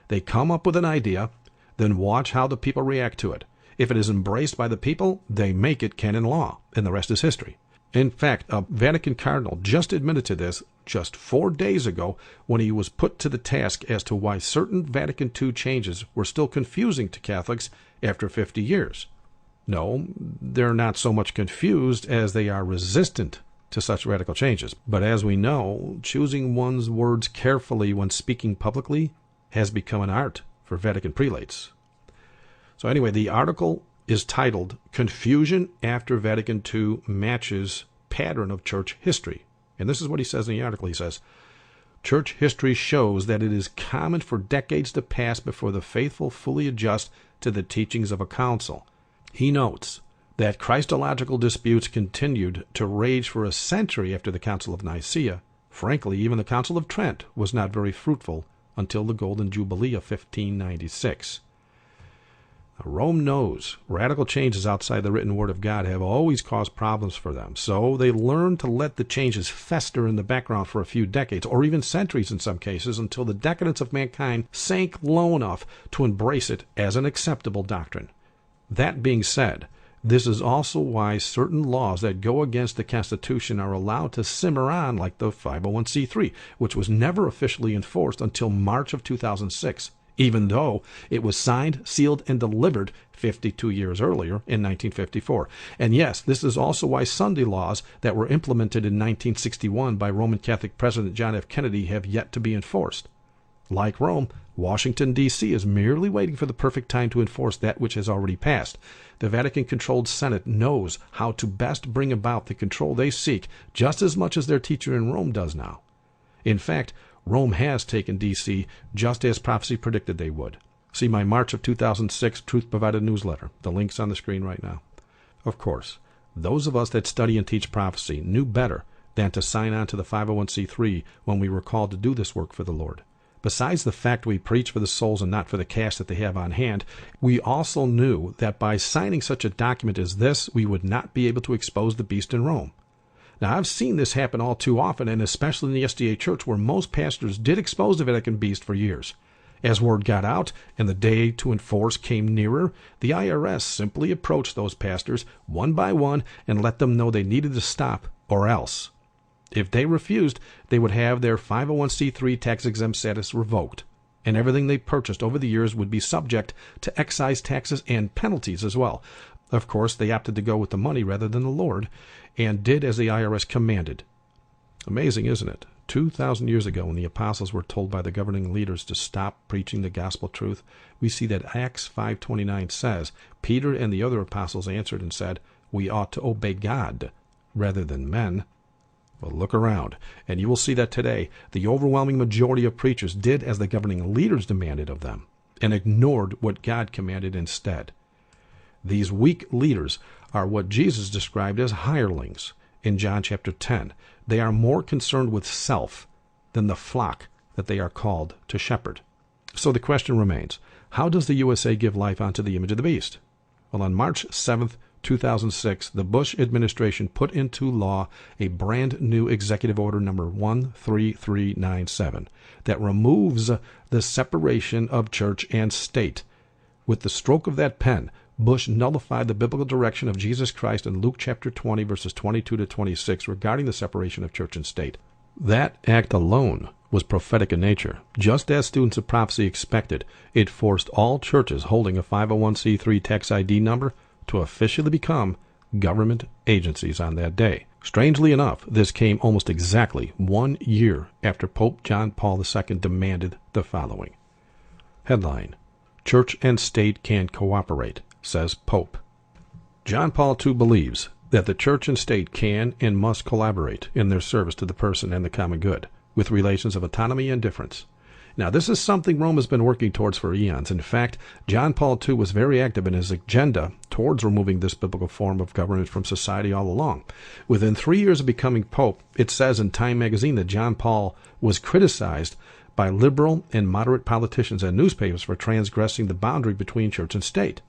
They come up with an idea, then watch how the people react to it. If it is embraced by the people, they make it canon law, and the rest is history. In fact, a Vatican cardinal just admitted to this just 4 days ago when he was put to the task as to why certain Vatican II changes were still confusing to Catholics after 50 years. No, they're not so much confused as they are resistant to such radical changes. But as we know, choosing one's words carefully when speaking publicly has become an art for Vatican prelates. So anyway, the article is titled Confusion After Vatican II Matches Pattern of Church History. And this is what he says in the article. He says, church history shows that it is common for decades to pass before the faithful fully adjust to the teachings of a council. He notes that Christological disputes continued to rage for a century after the Council of Nicaea. Frankly, even the Council of Trent was not very fruitful until the Golden Jubilee of 1596. Rome knows radical changes outside the written word of God have always caused problems for them, so they learned to let the changes fester in the background for a few decades, or even centuries in some cases, until the decadence of mankind sank low enough to embrace it as an acceptable doctrine. That being said, this is also why certain laws that go against the Constitution are allowed to simmer on, like the 501c3, which was never officially enforced until March of 2006. even though it was signed, sealed, and delivered 52 years earlier in 1954. And yes, this is also why Sunday laws that were implemented in 1961 by Roman Catholic President John F. Kennedy have yet to be enforced. Like Rome, Washington, D.C. is merely waiting for the perfect time to enforce that which has already passed. The Vatican-controlled Senate knows how to best bring about the control they seek just as much as their teacher in Rome does now. In fact, Rome has taken D.C. just as prophecy predicted they would. See my March of 2006 Truth Provided newsletter. The link's on the screen right now. Of course, those of us that study and teach prophecy knew better than to sign on to the 501c3 when we were called to do this work for the Lord. Besides the fact we preach for the souls and not for the cash that they have on hand, we also knew that by signing such a document as this, we would not be able to expose the beast in Rome. Now, I've seen this happen all too often, and especially in the SDA Church, where most pastors did expose the Vatican beast for years. As word got out and the day to enforce came nearer, the IRS simply approached those pastors one by one and let them know they needed to stop, or else. If they refused, they would have their 501c3 tax-exempt status revoked, and everything they purchased over the years would be subject to excise taxes and penalties as well. Of course, they opted to go with the money rather than the Lord, and did as the IRS commanded. Amazing, isn't it? 2,000 years ago, when the apostles were told by the governing leaders to stop preaching the gospel truth, we see that Acts 5:29 says, Peter and the other apostles answered and said, "We ought to obey God rather than men." Well, look around, and you will see that today the overwhelming majority of preachers did as the governing leaders demanded of them, and ignored what God commanded instead. These weak leaders are what Jesus described as hirelings in John chapter 10. They are more concerned with self than the flock that they are called to shepherd. So the question remains, how does the USA give life unto the image of the beast? Well, on March 7th, 2006, the Bush administration put into law a brand new executive order number 13397 that removes the separation of church and state. With the stroke of that pen, Bush nullified the biblical direction of Jesus Christ in Luke chapter 20, verses 22 to 26 regarding the separation of church and state. That act alone was prophetic in nature. Just as students of prophecy expected, it forced all churches holding a 501c3 tax ID number to officially become government agencies on that day. Strangely enough, this came almost exactly 1 year after Pope John Paul II demanded the following. Headline: Church and state can cooperate, says Pope. John Paul II believes that the church and state can and must collaborate in their service to the person and the common good, with relations of autonomy and difference. Now, this is something Rome has been working towards for eons. In fact, John Paul II was very active in his agenda towards removing this biblical form of government from society all along. Within 3 years of becoming pope, it says in Time magazine that John Paul was criticized by liberal and moderate politicians and newspapers for transgressing the boundary between church and state.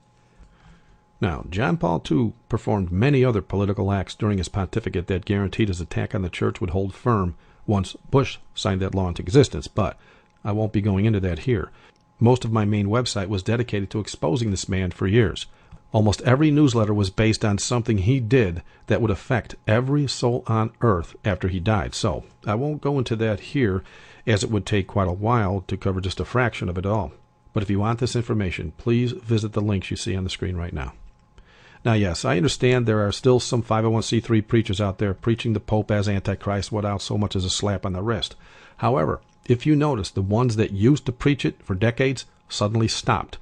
Now, John Paul II performed many other political acts during his pontificate that guaranteed his attack on the church would hold firm once Bush signed that law into existence, but I won't be going into that here. Most of my main website was dedicated to exposing this man for years. Almost every newsletter was based on something he did that would affect every soul on earth after he died. So I won't go into that here, as it would take quite a while to cover just a fraction of it all. But if you want this information, please visit the links you see on the screen right now. Now, yes, I understand there are still some 501c3 preachers out there preaching the Pope as Antichrist without so much as a slap on the wrist. However, if you notice, the ones that used to preach it for decades suddenly stopped.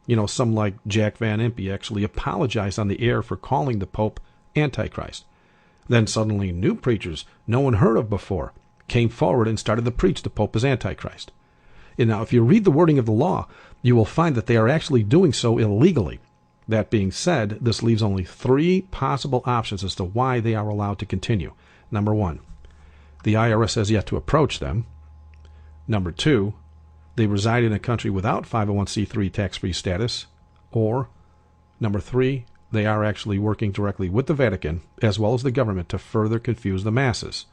You know, some like Jack Van Impe actually apologized on the air for calling the Pope Antichrist. Then suddenly new preachers no one heard of before came forward and started to preach the Pope as Antichrist. And now, if you read the wording of the law, you will find that they are actually doing so illegally. That being said, this leaves only 3 possible options as to why they are allowed to continue. Number 1, the IRS has yet to approach them. Number 2, they reside in a country without 501c3 tax-free status. Or, number 3, they are actually working directly with the Vatican as well as the government to further confuse the masses.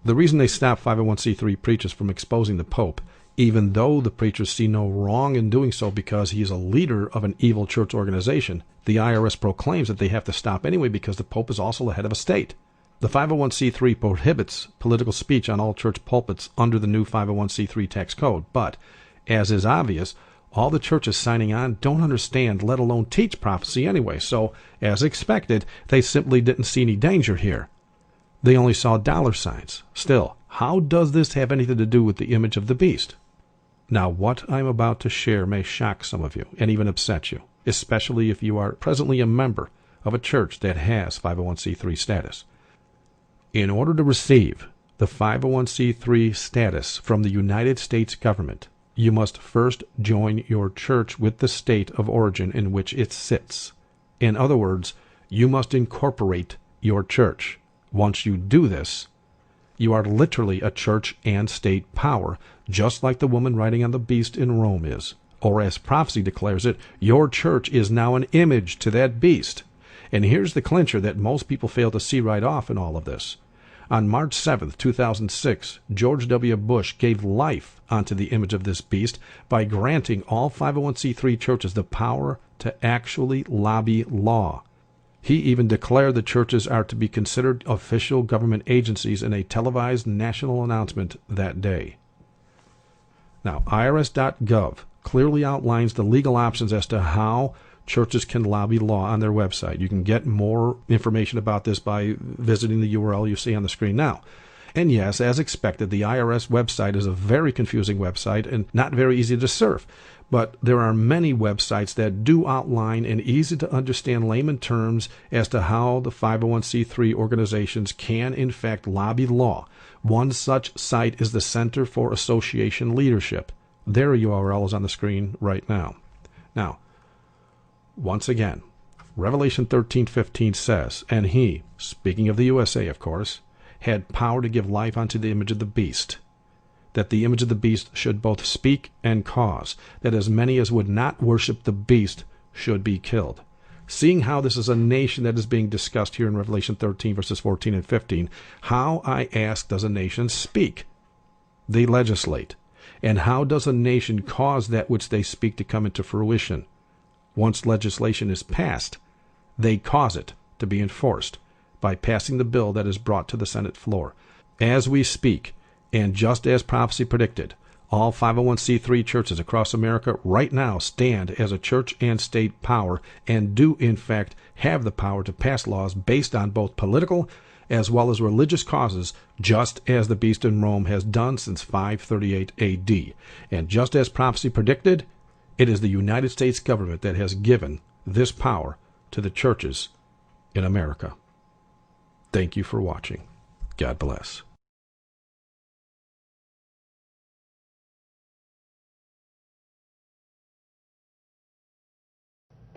The reason they stop 501c3 preachers from exposing the Pope, even though the preachers see no wrong in doing so because he is a leader of an evil church organization, the IRS proclaims that they have to stop anyway because the Pope is also the head of a state. The 501c3 prohibits political speech on all church pulpits under the new 501c3 tax code, but As is obvious, all the churches signing on don't understand, let alone teach prophecy anyway, so, as expected, they simply didn't see any danger here. They only saw dollar signs. Still, how does this have anything to do with the image of the beast? Now, what I'm about to share may shock some of you and even upset you, especially if you are presently a member of a church that has 501c3 status. In order to receive the 501c3 status from the United States government, you must first join your church with the state of origin in which it sits. In other words, you must incorporate your church. Once you do this, you are literally a church and state power, just like the woman riding on the beast in Rome is. Or as prophecy declares it, your church is now an image to that beast. And here's the clincher that most people fail to see right off in all of this. On March 7th, 2006, George W. Bush gave life onto the image of this beast by granting all 501c3 churches the power to actually lobby law. He even declared the churches are to be considered official government agencies in a televised national announcement that day. Now, IRS.gov clearly outlines the legal options as to how churches can lobby law on their website. You can get more information about this by visiting the URL you see on the screen now. And yes, as expected, the IRS website is a very confusing website and not very easy to surf. But there are many websites that do outline in easy-to-understand layman terms as to how the 501c3 organizations can, in fact, lobby law. One such site is the Center for Association Leadership. Their URL is on the screen right now. Now, once again, Revelation 13:15 says, "And he," speaking of the USA, of course, "had power to give life unto the image of the beast, that the image of the beast should both speak and cause, that as many as would not worship the beast should be killed." Seeing how this is a nation that is being discussed here in Revelation 13, verses 14 and 15, how, I ask, does a nation speak? They legislate. And how does a nation cause that which they speak to come into fruition? Once legislation is passed, they cause it to be enforced by passing the bill that is brought to the Senate floor. As we speak, and just as prophecy predicted, all 501c3 churches across America right now stand as a church and state power and do, in fact, have the power to pass laws based on both political as well as religious causes, just as the beast in Rome has done since 538 AD. And just as prophecy predicted, it is the United States government that has given this power to the churches in America. Thank you for watching. God bless.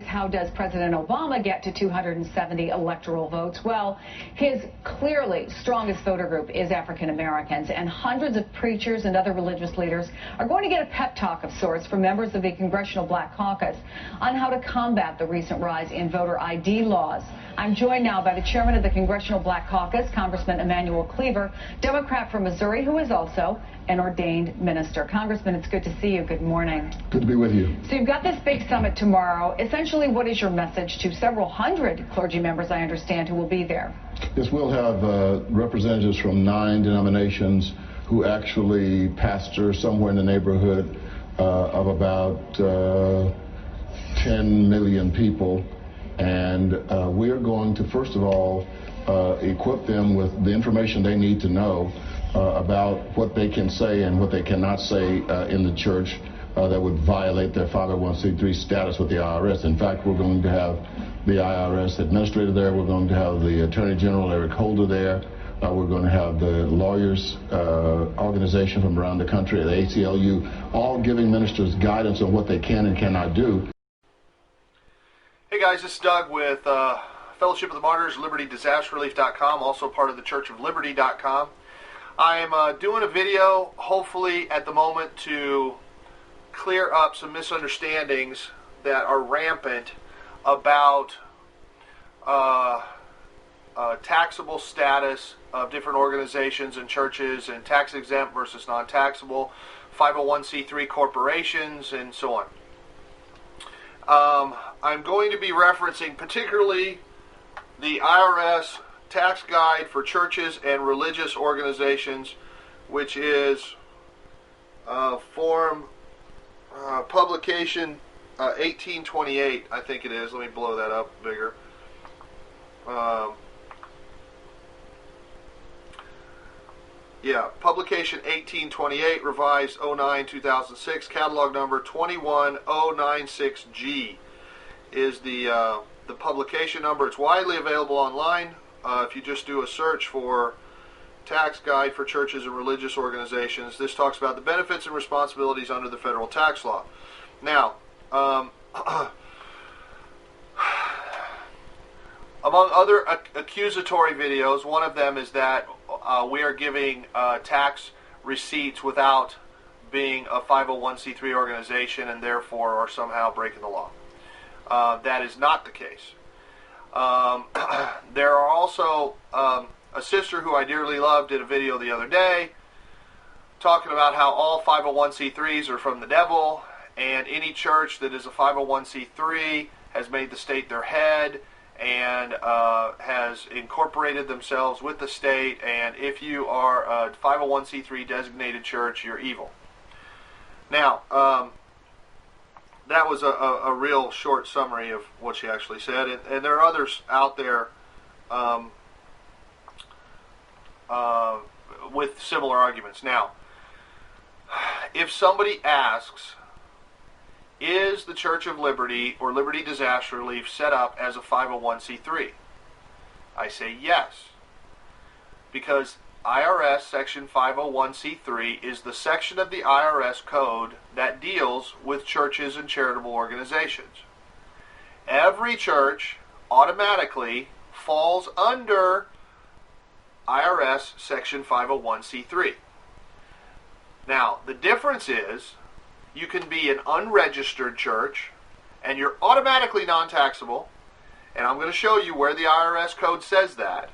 How does President Obama get to 270 electoral votes? Well, his clearly strongest voter group is African Americans, and hundreds of preachers and other religious leaders are going to get a pep talk of sorts from members of the Congressional Black Caucus on how to combat the recent rise in voter ID laws. I'm joined now by the chairman of the Congressional Black Caucus, Congressman Emanuel Cleaver, Democrat from Missouri, who is also an ordained minister. Congressman, it's good to see you. Good morning. Good to be with you. So you've got this big summit tomorrow. Essentially, what is your message to several hundred clergy members, I understand, who will be there? Yes, we'll have representatives from 9 denominations who actually pastor somewhere in the neighborhood of about 10 million people. And we're going to, first of all, equip them with the information they need to know about what they can say and what they cannot say in the church that would violate their 501c3 status with the IRS. In fact, we're going to have the IRS administrator there. We're going to have the Attorney General, Eric Holder, there. We're going to have the lawyers organization from around the country, the ACLU, all giving ministers guidance on what they can and cannot do. Hey guys, this is Doug with Fellowship of the Martyrs, LibertyDisasterRelief.com, also part of the Church of Liberty.com. I'm doing a video, hopefully at the moment, to clear up some misunderstandings that are rampant about taxable status of different organizations and churches, and tax exempt versus non-taxable, 501c3 corporations, and so on. I'm going to be referencing particularly the IRS tax guide for churches and religious organizations, which is Form publication 1828, I think it is. Let me blow that up bigger. Yeah, publication 1828, revised 09-2006, catalog number 21096G is the publication number. It's widely available online. If you just do a search for Tax Guide for Churches and Religious Organizations, this talks about the benefits and responsibilities under the federal tax law. Now, among other accusatory videos, one of them is that we are giving tax receipts without being a 501c3 organization and therefore are somehow breaking the law. That is not the case. There are also a sister who I dearly love did a video the other day talking about how all 501c3s are from the devil, and any church that is a 501c3 has made the state their head and has incorporated themselves with the state, and if you are a 501c3 designated church, you're evil. Now, that was a real short summary of what she actually said, and there are others out there with similar arguments. Now, if somebody asks, is the Church of Liberty or Liberty Disaster Relief set up as a 501c3? I say yes, because IRS Section 501c3 is the section of the IRS code that deals with churches and charitable organizations. Every church automatically falls under IRS Section 501c3. Now, the difference is you can be an unregistered church and you're automatically non-taxable, and I'm going to show you where the IRS code says that,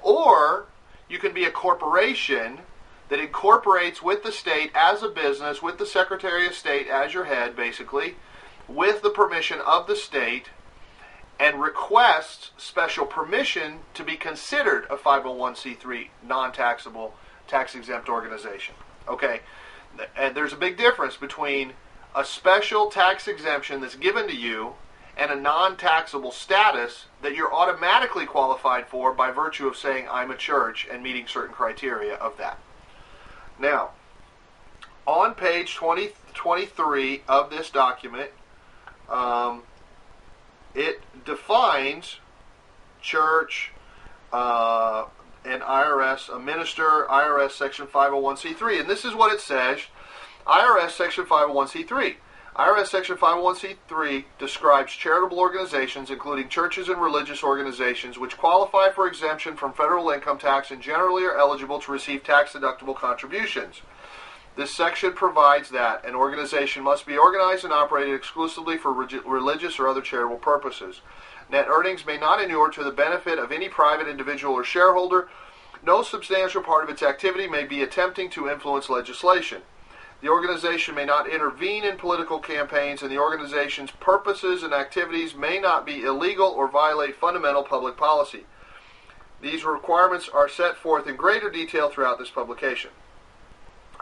or you can be a corporation that incorporates with the state as a business, with the Secretary of State as your head, basically, with the permission of the state, and requests special permission to be considered a 501c3 non-taxable, tax-exempt organization. Okay, and there's a big difference between a special tax exemption that's given to you and a non-taxable status that you're automatically qualified for by virtue of saying I'm a church and meeting certain criteria of that. Now, on page 23 of this document, it defines church and IRS, a minister, IRS Section 501c3. And this is what it says, IRS Section 501c3. IRS Section 501c3 describes charitable organizations, including churches and religious organizations, which qualify for exemption from federal income tax and generally are eligible to receive tax-deductible contributions. This section provides that an organization must be organized and operated exclusively for religious or other charitable purposes. Net earnings may not inure to the benefit of any private individual or shareholder. No substantial part of its activity may be attempting to influence legislation. The organization may not intervene in political campaigns, and the organization's purposes and activities may not be illegal or violate fundamental public policy. These requirements are set forth in greater detail throughout this publication.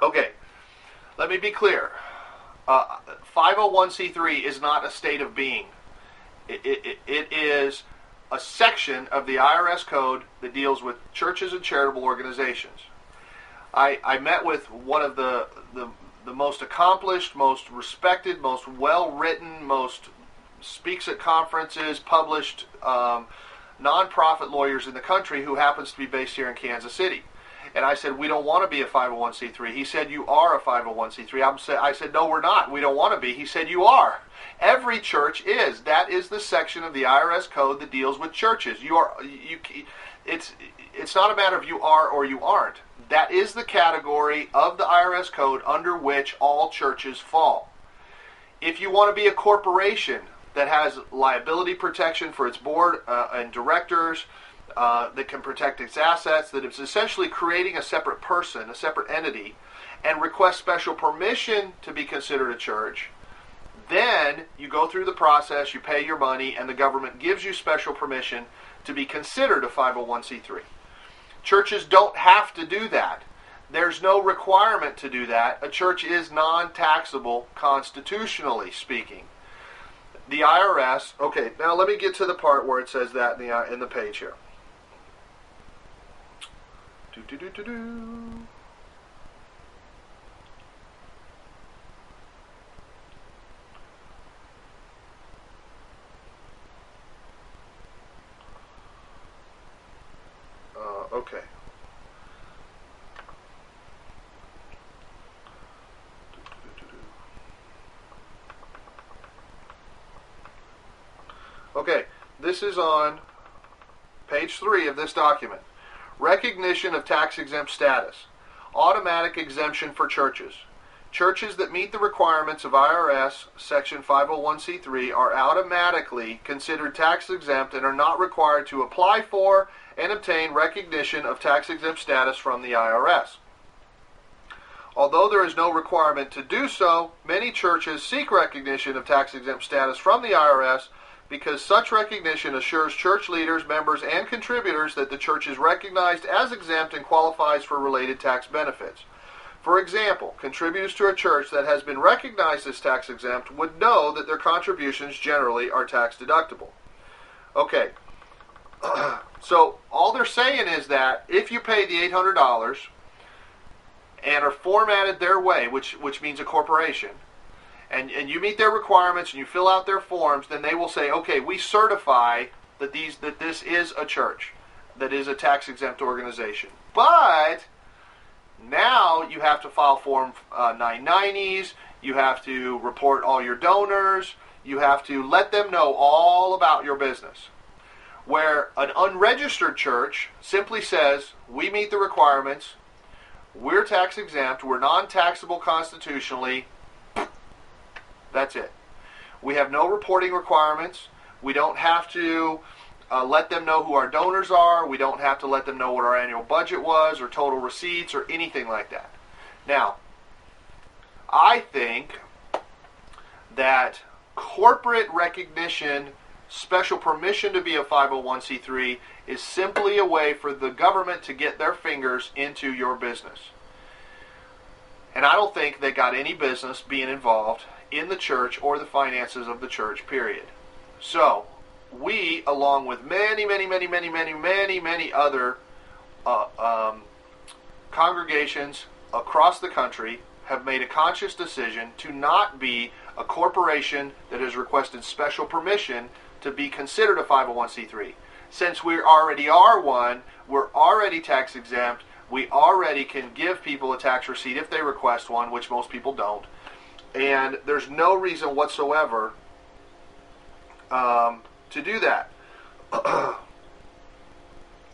Okay, let me be clear. 501c3 is not a state of being. It is a section of the IRS code that deals with churches and charitable organizations. I met with one of the most accomplished, most respected, most well-written, most speaks at conferences, published nonprofit lawyers in the country who happens to be based here in Kansas City. And I said, we don't want to be a 501c3. He said, you are a 501c3. I said, no, we're not. We don't want to be. He said, you are. Every church is. That is the section of the IRS code that deals with churches. It's not a matter of you are or you aren't. That is the category of the IRS code under which all churches fall. If you want to be a corporation that has liability protection for its board and directors, that can protect its assets, that is essentially creating a separate person, a separate entity, and request special permission to be considered a church, then you go through the process, you pay your money, and the government gives you special permission to be considered a 501c3. Churches don't have to do that. there's no requirement to do that. A church is non-taxable constitutionally speaking. The IRS, okay, now let me get to the part where it says that in the page here. Okay. Okay, this is on page 3 of this document. Recognition of tax-exempt status. Automatic exemption for churches. Churches that meet the requirements of IRS Section 501c3 are automatically considered tax-exempt and are not required to apply for and obtain recognition of tax-exempt status from the IRS. Although there is no requirement to do so, many churches seek recognition of tax-exempt status from the IRS because such recognition assures church leaders, members, and contributors that the church is recognized as exempt and qualifies for related tax benefits. For example, contributors to a church that has been recognized as tax-exempt would know that their contributions generally are tax-deductible. Okay, so all they're saying is that if you pay the $800 and are formatted their way, which means a corporation, and you meet their requirements and you fill out their forms, then they will say, okay, we certify that this is a church, that is a tax-exempt organization. But now you have to file Form 990s, you have to report all your donors, you have to let them know all about your business. Where an unregistered church simply says, we meet the requirements, we're tax-exempt, we're non-taxable constitutionally, that's it. We have no reporting requirements. We don't have to let them know who our donors are. We don't have to let them know what our annual budget was or total receipts or anything like that. Now, I think that corporate recognition, special permission to be a 501c3 is simply a way for the government to get their fingers into your business. And I don't think they got any business being involved in the church or the finances of the church, period. So, we, along with many other congregations across the country, have made a conscious decision to not be a corporation that has requested special permission to be considered a 501c3. Since we already are one, we're already tax exempt, we already can give people a tax receipt if they request one, which most people don't. And there's no reason whatsoever to do that.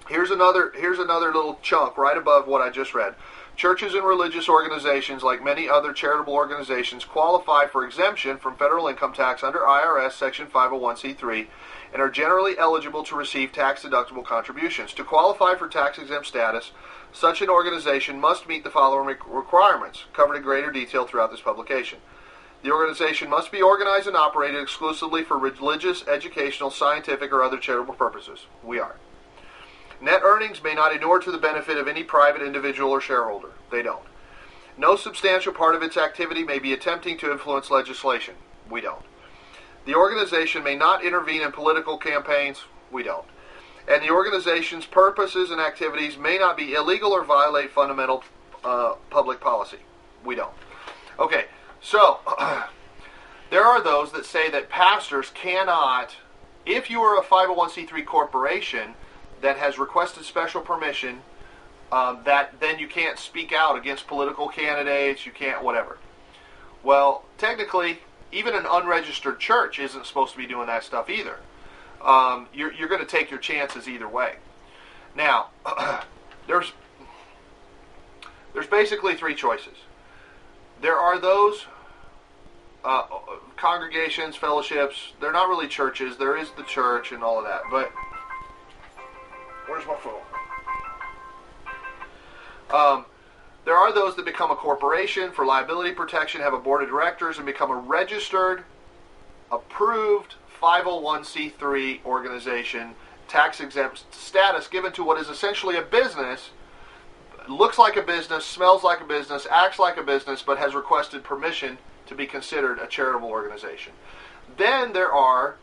Here's another little chunk right above what I just read. Churches and religious organizations, like many other charitable organizations, qualify for exemption from federal income tax under IRS Section 501c3 and are generally eligible to receive tax-deductible contributions. To qualify for tax-exempt status, such an organization must meet the following requirements, covered in greater detail throughout this publication. The organization must be organized and operated exclusively for religious, educational, scientific, or other charitable purposes. We are. Net earnings may not inure to the benefit of any private individual or shareholder. They don't. No substantial part of its activity may be attempting to influence legislation. We don't. The organization may not intervene in political campaigns. We don't. And the organization's purposes and activities may not be illegal or violate fundamental public policy. We don't. Okay, so there are those that say that pastors cannot, if you are a 501c3 corporation that has requested special permission, that then you can't speak out against political candidates, you can't whatever. Well, technically, even an unregistered church isn't supposed to be doing that stuff either. You're going to take your chances either way. Now, there's basically three choices. There are those congregations, fellowships. They're not really churches. There is the church and all of that. But where's my phone? There are those that become a corporation for liability protection, have a board of directors, and become a registered, approved 501c3 organization, tax-exempt status given to what is essentially a business looks like a business, smells like a business, acts like a business, but has requested permission to be considered a charitable organization. Then there are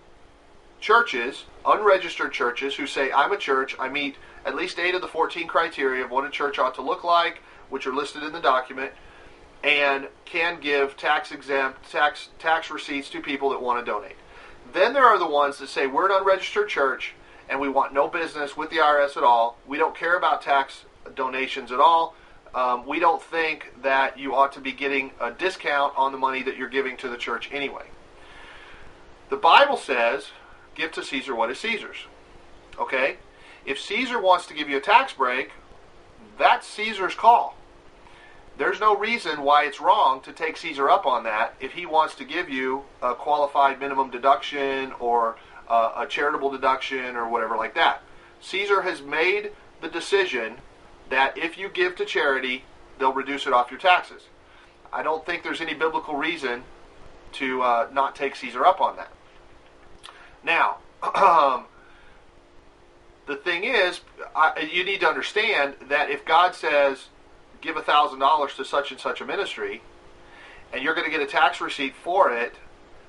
churches, unregistered churches, who say, I'm a church, I meet at least 8 of the 14 criteria of what a church ought to look like, which are listed in the document, and can give tax-exempt, tax receipts to people that want to donate. Then there are the ones that say, we're an unregistered church, and we want no business with the IRS at all. We don't care about tax donations at all. We don't think that you ought to be getting a discount on the money that you're giving to the church anyway. The Bible says, give to Caesar what is Caesar's. Okay? If Caesar wants to give you a tax break, that's Caesar's call. There's no reason why it's wrong to take Caesar up on that if he wants to give you a qualified minimum deduction or a charitable deduction or whatever like that. Caesar has made the decision that if you give to charity, they'll reduce it off your taxes. I don't think there's any biblical reason to not take Caesar up on that. Now, the thing is, you need to understand that if God says, give $1,000 to such and such a ministry, and you're going to get a tax receipt for it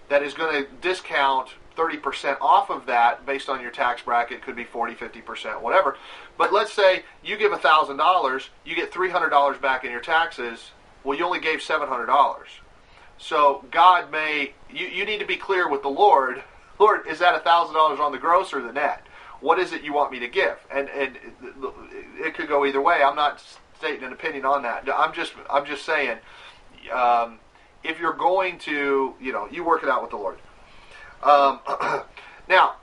that is going to discount 30% off of that based on your tax bracket. It could be 40, 50%, whatever. But let's say you give $1,000, you get $300 back in your taxes. Well, you only gave $700. So God may, you need to be clear with the Lord. Lord, is that $1,000 on the gross or the net? What is it you want me to give? And it could go either way. I'm not stating an opinion on that. I'm just saying, if you're going to, you work it out with the Lord. Now,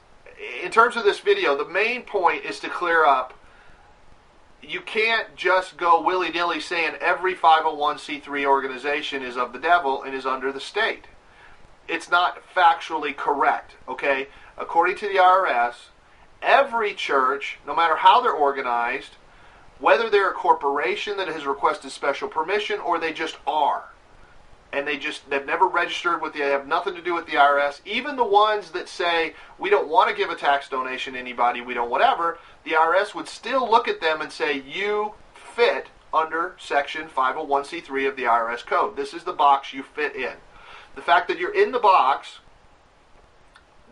in terms of this video, the main point is to clear up, you can't just go willy-nilly saying every 501c3 organization is of the devil and is under the state. It's not factually correct, okay? According to the IRS, every church, no matter how they're organized, whether they're a corporation that has requested special permission or they just are, and they've never registered with they have nothing to do with the IRS, even the ones that say, we don't want to give a tax donation to anybody, we don't whatever, the IRS would still look at them and say, you fit under section 501c3 of the IRS code. This is the box you fit in. The fact that you're in the box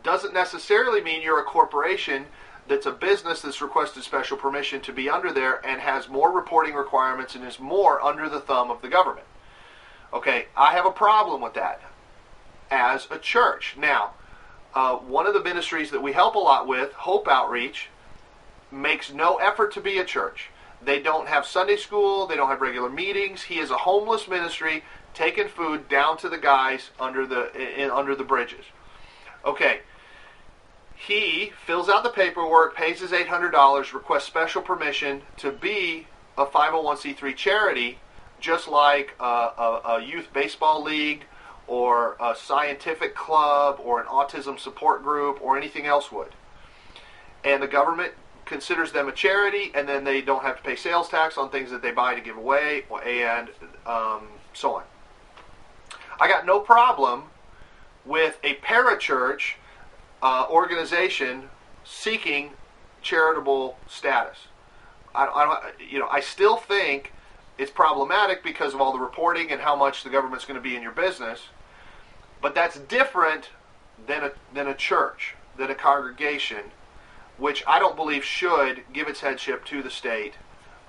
doesn't necessarily mean you're a corporation that's a business that's requested special permission to be under there and has more reporting requirements and is more under the thumb of the government. Okay, I have a problem with that as a church. Now, one of the ministries that we help a lot with, Hope Outreach, makes no effort to be a church. They don't have Sunday school. They don't have regular meetings. He is a homeless ministry taking food down to the guys under the bridges. Okay, he fills out the paperwork, pays his $800, requests special permission to be a 501c3 charity, just like a youth baseball league or a scientific club or an autism support group or anything else would. And the government considers them a charity, and then they don't have to pay sales tax on things that they buy to give away, and so on. I got no problem with a parachurch organization seeking charitable status. I still think it's problematic because of all the reporting and how much the government's going to be in your business, but that's different than a church, than a congregation, which I don't believe should give its headship to the state.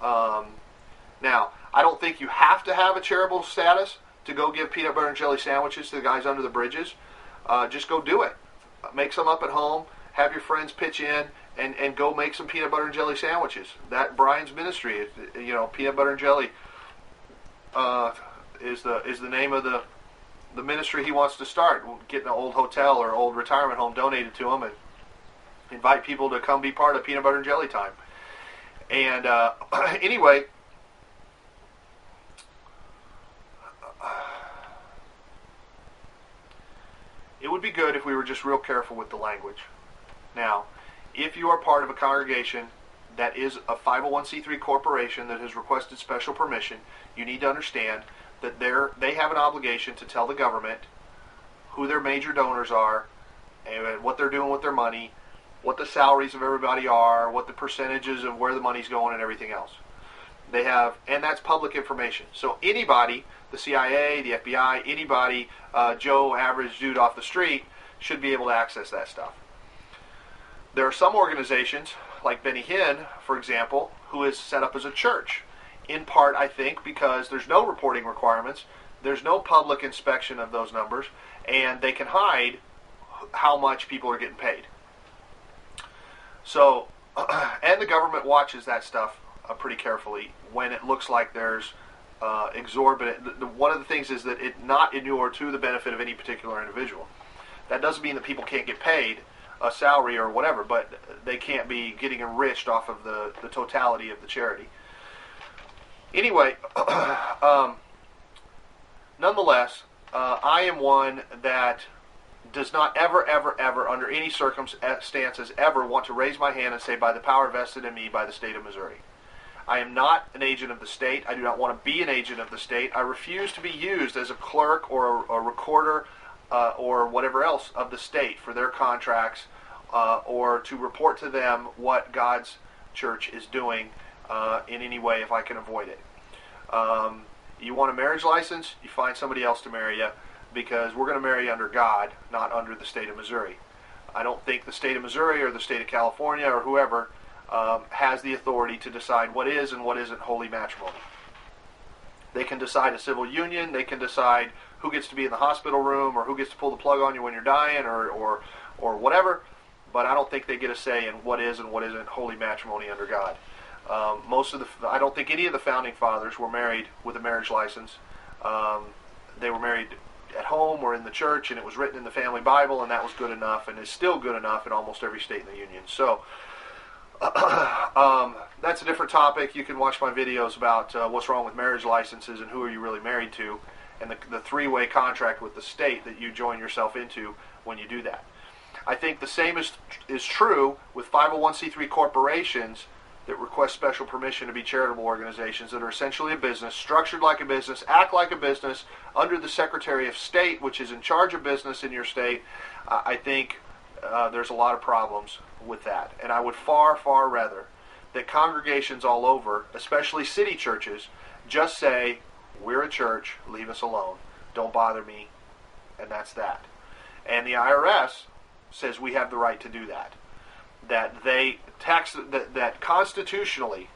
Now, I don't think you have to have a charitable status to go give peanut butter and jelly sandwiches to the guys under the bridges. Just go do it. Make some up at home, have your friends pitch in, and go make some peanut butter and jelly sandwiches. That Brian's ministry, peanut butter and jelly is the name of the ministry he wants to start. Get an old hotel or old retirement home donated to him and invite people to come be part of peanut butter and jelly time. And anyway, it would be good if we were just real careful with the language. Now, if you are part of a congregation that is a 501c3 corporation that has requested special permission, you need to understand that they have an obligation to tell the government who their major donors are and what they're doing with their money, what the salaries of everybody are, what the percentages of where the money's going and everything else. They have, and that's public information. So anybody, the CIA, the FBI, anybody, Joe, average dude off the street, should be able to access that stuff. There are some organizations, like Benny Hinn, for example, who is set up as a church. In part, I think, because there's no reporting requirements, there's no public inspection of those numbers, and they can hide how much people are getting paid. So, and the government watches that stuff pretty carefully when it looks like there's exorbitant. One of the things is that it not inure to the benefit of any particular individual. That doesn't mean that people can't get paid a salary or whatever, but they can't be getting enriched off of the totality of the charity. Anyway, nonetheless, I am one that does not ever, under any circumstances, ever want to raise my hand and say, by the power vested in me by the state of Missouri. I am not an agent of the state. I do not want to be an agent of the state. I refuse to be used as a clerk or a recorder or whatever else of the state for their contracts or to report to them what God's church is doing in any way if I can avoid it. You want a marriage license? You find somebody else to marry you, because we're going to marry under God, not under the state of Missouri. I don't think the state of Missouri or the state of California or whoever has the authority to decide what is and what isn't holy matrimony. They can decide a civil union, they can decide who gets to be in the hospital room or who gets to pull the plug on you when you're dying or whatever, but I don't think they get a say in what is and what isn't holy matrimony under God. I don't think any of the founding fathers were married with a marriage license. They were married at home or in the church, and it was written in the family Bible, and that was good enough, and is still good enough in almost every state in the union. So that's a different topic. You can watch my videos about what's wrong with marriage licenses and who are you really married to, and the three-way contract with the state that you join yourself into when you do that. I think the same is true with 501c3 corporations that request special permission to be charitable organizations that are essentially a business, structured like a business, act like a business, under the Secretary of State, which is in charge of business in your state. I think there's a lot of problems with that. And I would far, far rather that congregations all over, especially city churches, just say, we're a church, leave us alone, don't bother me, and that's that. And the IRS says we have the right to do that. That they tax that constitutionally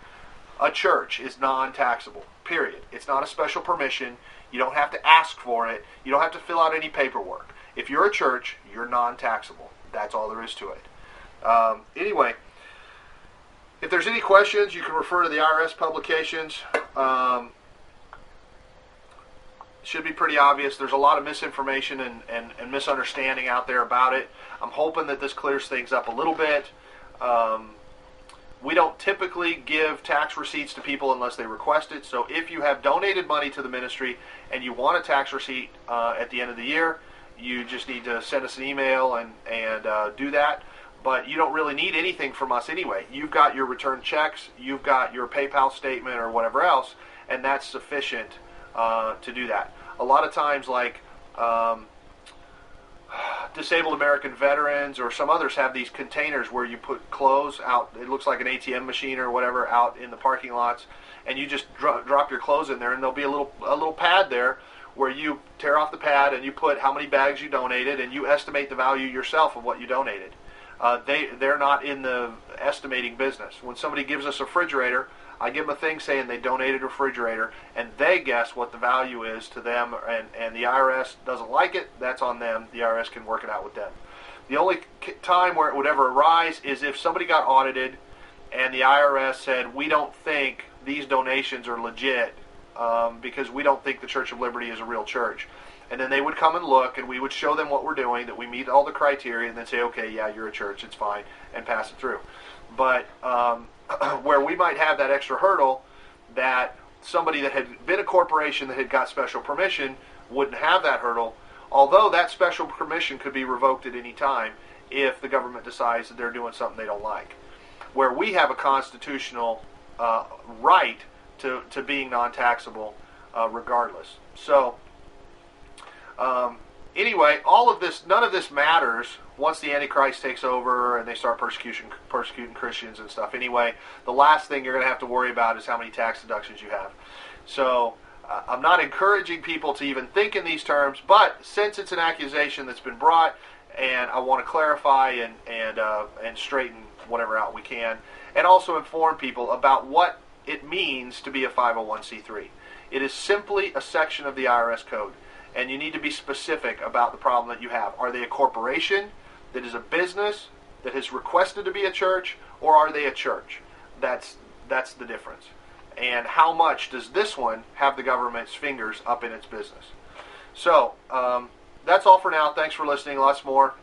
a church is non-taxable, period. It's not a special permission. You don't have to ask for it. You don't have to fill out any paperwork. If you're a church, you're non-taxable. That's all there is to it. Anyway, if there's any questions, you can refer to the IRS publications. Should be pretty obvious. There's a lot of misinformation and misunderstanding out there about it. I'm hoping that this clears things up a little bit. We don't typically give tax receipts to people unless they request it. So if you have donated money to the ministry and you want a tax receipt at the end of the year, you just need to send us an email and do that. But you don't really need anything from us anyway. You've got your return checks, you've got your PayPal statement or whatever else, and that's sufficient to do that. A lot of times, like disabled American veterans or some others have these containers where you put clothes out. It looks like an ATM machine or whatever out in the parking lots, and you just drop your clothes in there, and there'll be a little pad there where you tear off the pad and you put how many bags you donated, and you estimate the value yourself of what you donated. They're not in the estimating business. When somebody gives us a refrigerator, I give them a thing saying they donated a refrigerator, and they guess what the value is to them, and the IRS doesn't like it. That's on them. The IRS can work it out with them. The only time where it would ever arise is if somebody got audited and the IRS said, we don't think these donations are legit because we don't think the Church of Liberty is a real church. And then they would come and look, and we would show them what we're doing, that we meet all the criteria, and then say, okay, yeah, you're a church, it's fine, and pass it through. But where we might have that extra hurdle that somebody that had been a corporation that had got special permission wouldn't have that hurdle, although that special permission could be revoked at any time if the government decides that they're doing something they don't like. Where we have a constitutional right to being non-taxable regardless. So Anyway, all of this, none of this matters once the Antichrist takes over and they start persecuting Christians and stuff. Anyway, the last thing you're going to have to worry about is how many tax deductions you have. So I'm not encouraging people to even think in these terms, but since it's an accusation that's been brought, and I want to clarify and straighten whatever out we can, and also inform people about what it means to be a 501c3. It is simply a section of the IRS code. And you need to be specific about the problem that you have. Are they a corporation that is a business that has requested to be a church, or are they a church? That's the difference. And how much does this one have the government's fingers up in its business? So that's all for now. Thanks for listening. Lots more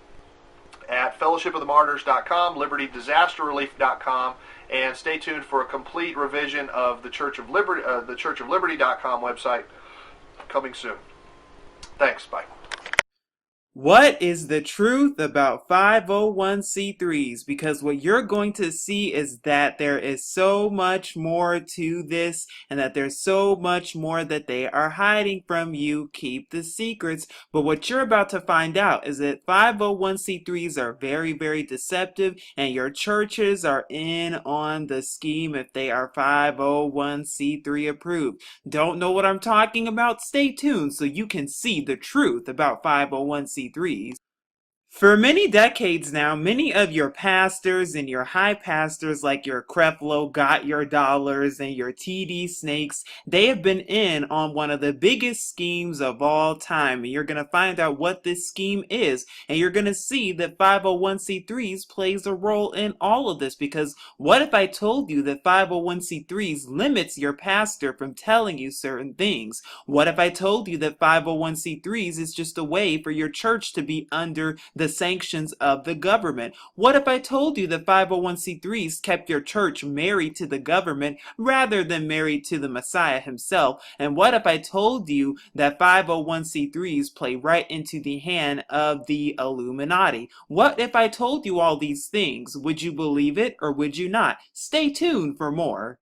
at fellowshipofthemartyrs.com, libertydisasterrelief.com, and stay tuned for a complete revision of the Church of Liberty, the churchofliberty.com website coming soon. Thanks. Bye. What is the truth about 501c3s? Because what you're going to see is that there is so much more to this, and that there's so much more that they are hiding from you. Keep the secrets. But what you're about to find out is that 501c3s are very, very deceptive, and your churches are in on the scheme if they are 501c3 approved. Don't know what I'm talking about? Stay tuned so you can see the truth about 501c3s. For many decades now, many of your pastors and your high pastors like your Creflo Got Your Dollars and your TD Snakes, they have been in on one of the biggest schemes of all time. And you're going to find out what this scheme is. And you're going to see that 501c3s plays a role in all of this. Because what if I told you that 501c3s limits your pastor from telling you certain things? What if I told you that 501c3s is just a way for your church to be under the sanctions of the government? What if I told you that 501c3s kept your church married to the government rather than married to the Messiah himself? And what if I told you that 501c3s play right into the hand of the Illuminati? What if I told you all these things? Would you believe it or would you not? Stay tuned for more.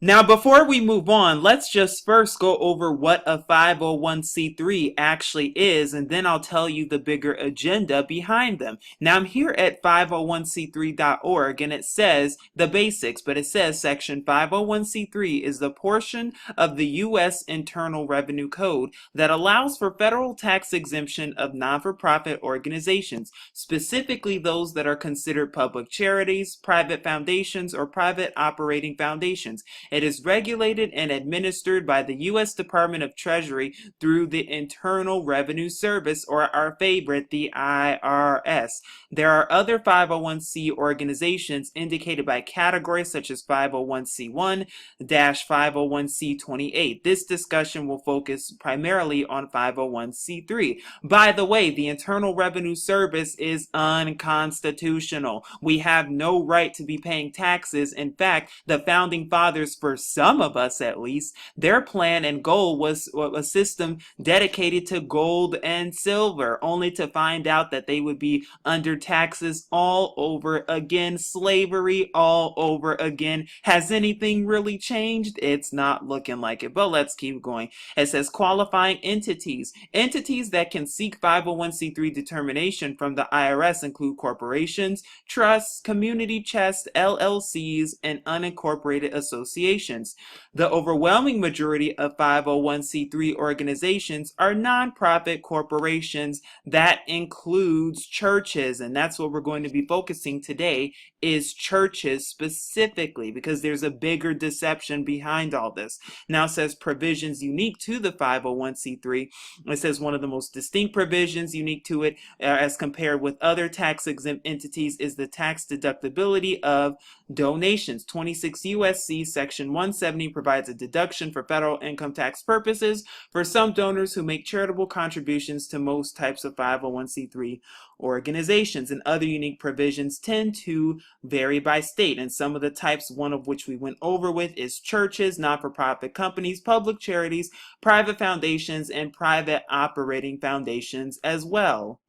Now, before we move on, let's just first go over what a 501c3 actually is, and then I'll tell you the bigger agenda behind them. Now, I'm here at 501c3.org, and it says the basics, but it says Section 501c3 is the portion of the U.S. Internal Revenue Code that allows for federal tax exemption of non-for-profit organizations, specifically those that are considered public charities, private foundations, or private operating foundations. It is regulated and administered by the U.S. Department of Treasury through the Internal Revenue Service, or our favorite, the IRS. There are other 501c organizations indicated by category such as 501c1-501c28. This discussion will focus primarily on 501c3. By the way, the Internal Revenue Service is unconstitutional. We have no right to be paying taxes. In fact, the Founding Fathers, for some of us at least, their plan and goal was a system dedicated to gold and silver, only to find out that they would be under taxes all over again, slavery all over again. Has anything really changed? It's not looking like it, but let's keep going. It says qualifying entities. Entities that can seek 501c3 determination from the IRS include corporations, trusts, community chests, LLCs, and unincorporated associations. The overwhelming majority of 501c3 organizations are nonprofit corporations. That includes churches, and that's what we're going to be focusing today, is churches specifically, because there's a bigger deception behind all this. Now it says provisions unique to the 501c3. It says one of the most distinct provisions unique to it as compared with other tax-exempt entities is the tax deductibility of donations. 26 U.S.C. Section 170 provides a deduction for federal income tax purposes for some donors who make charitable contributions to most types of 501c3 organizations, and other unique provisions tend to vary by state. And some of the types, one of which we went over with, is churches, not-for-profit companies, public charities, private foundations, and private operating foundations as well.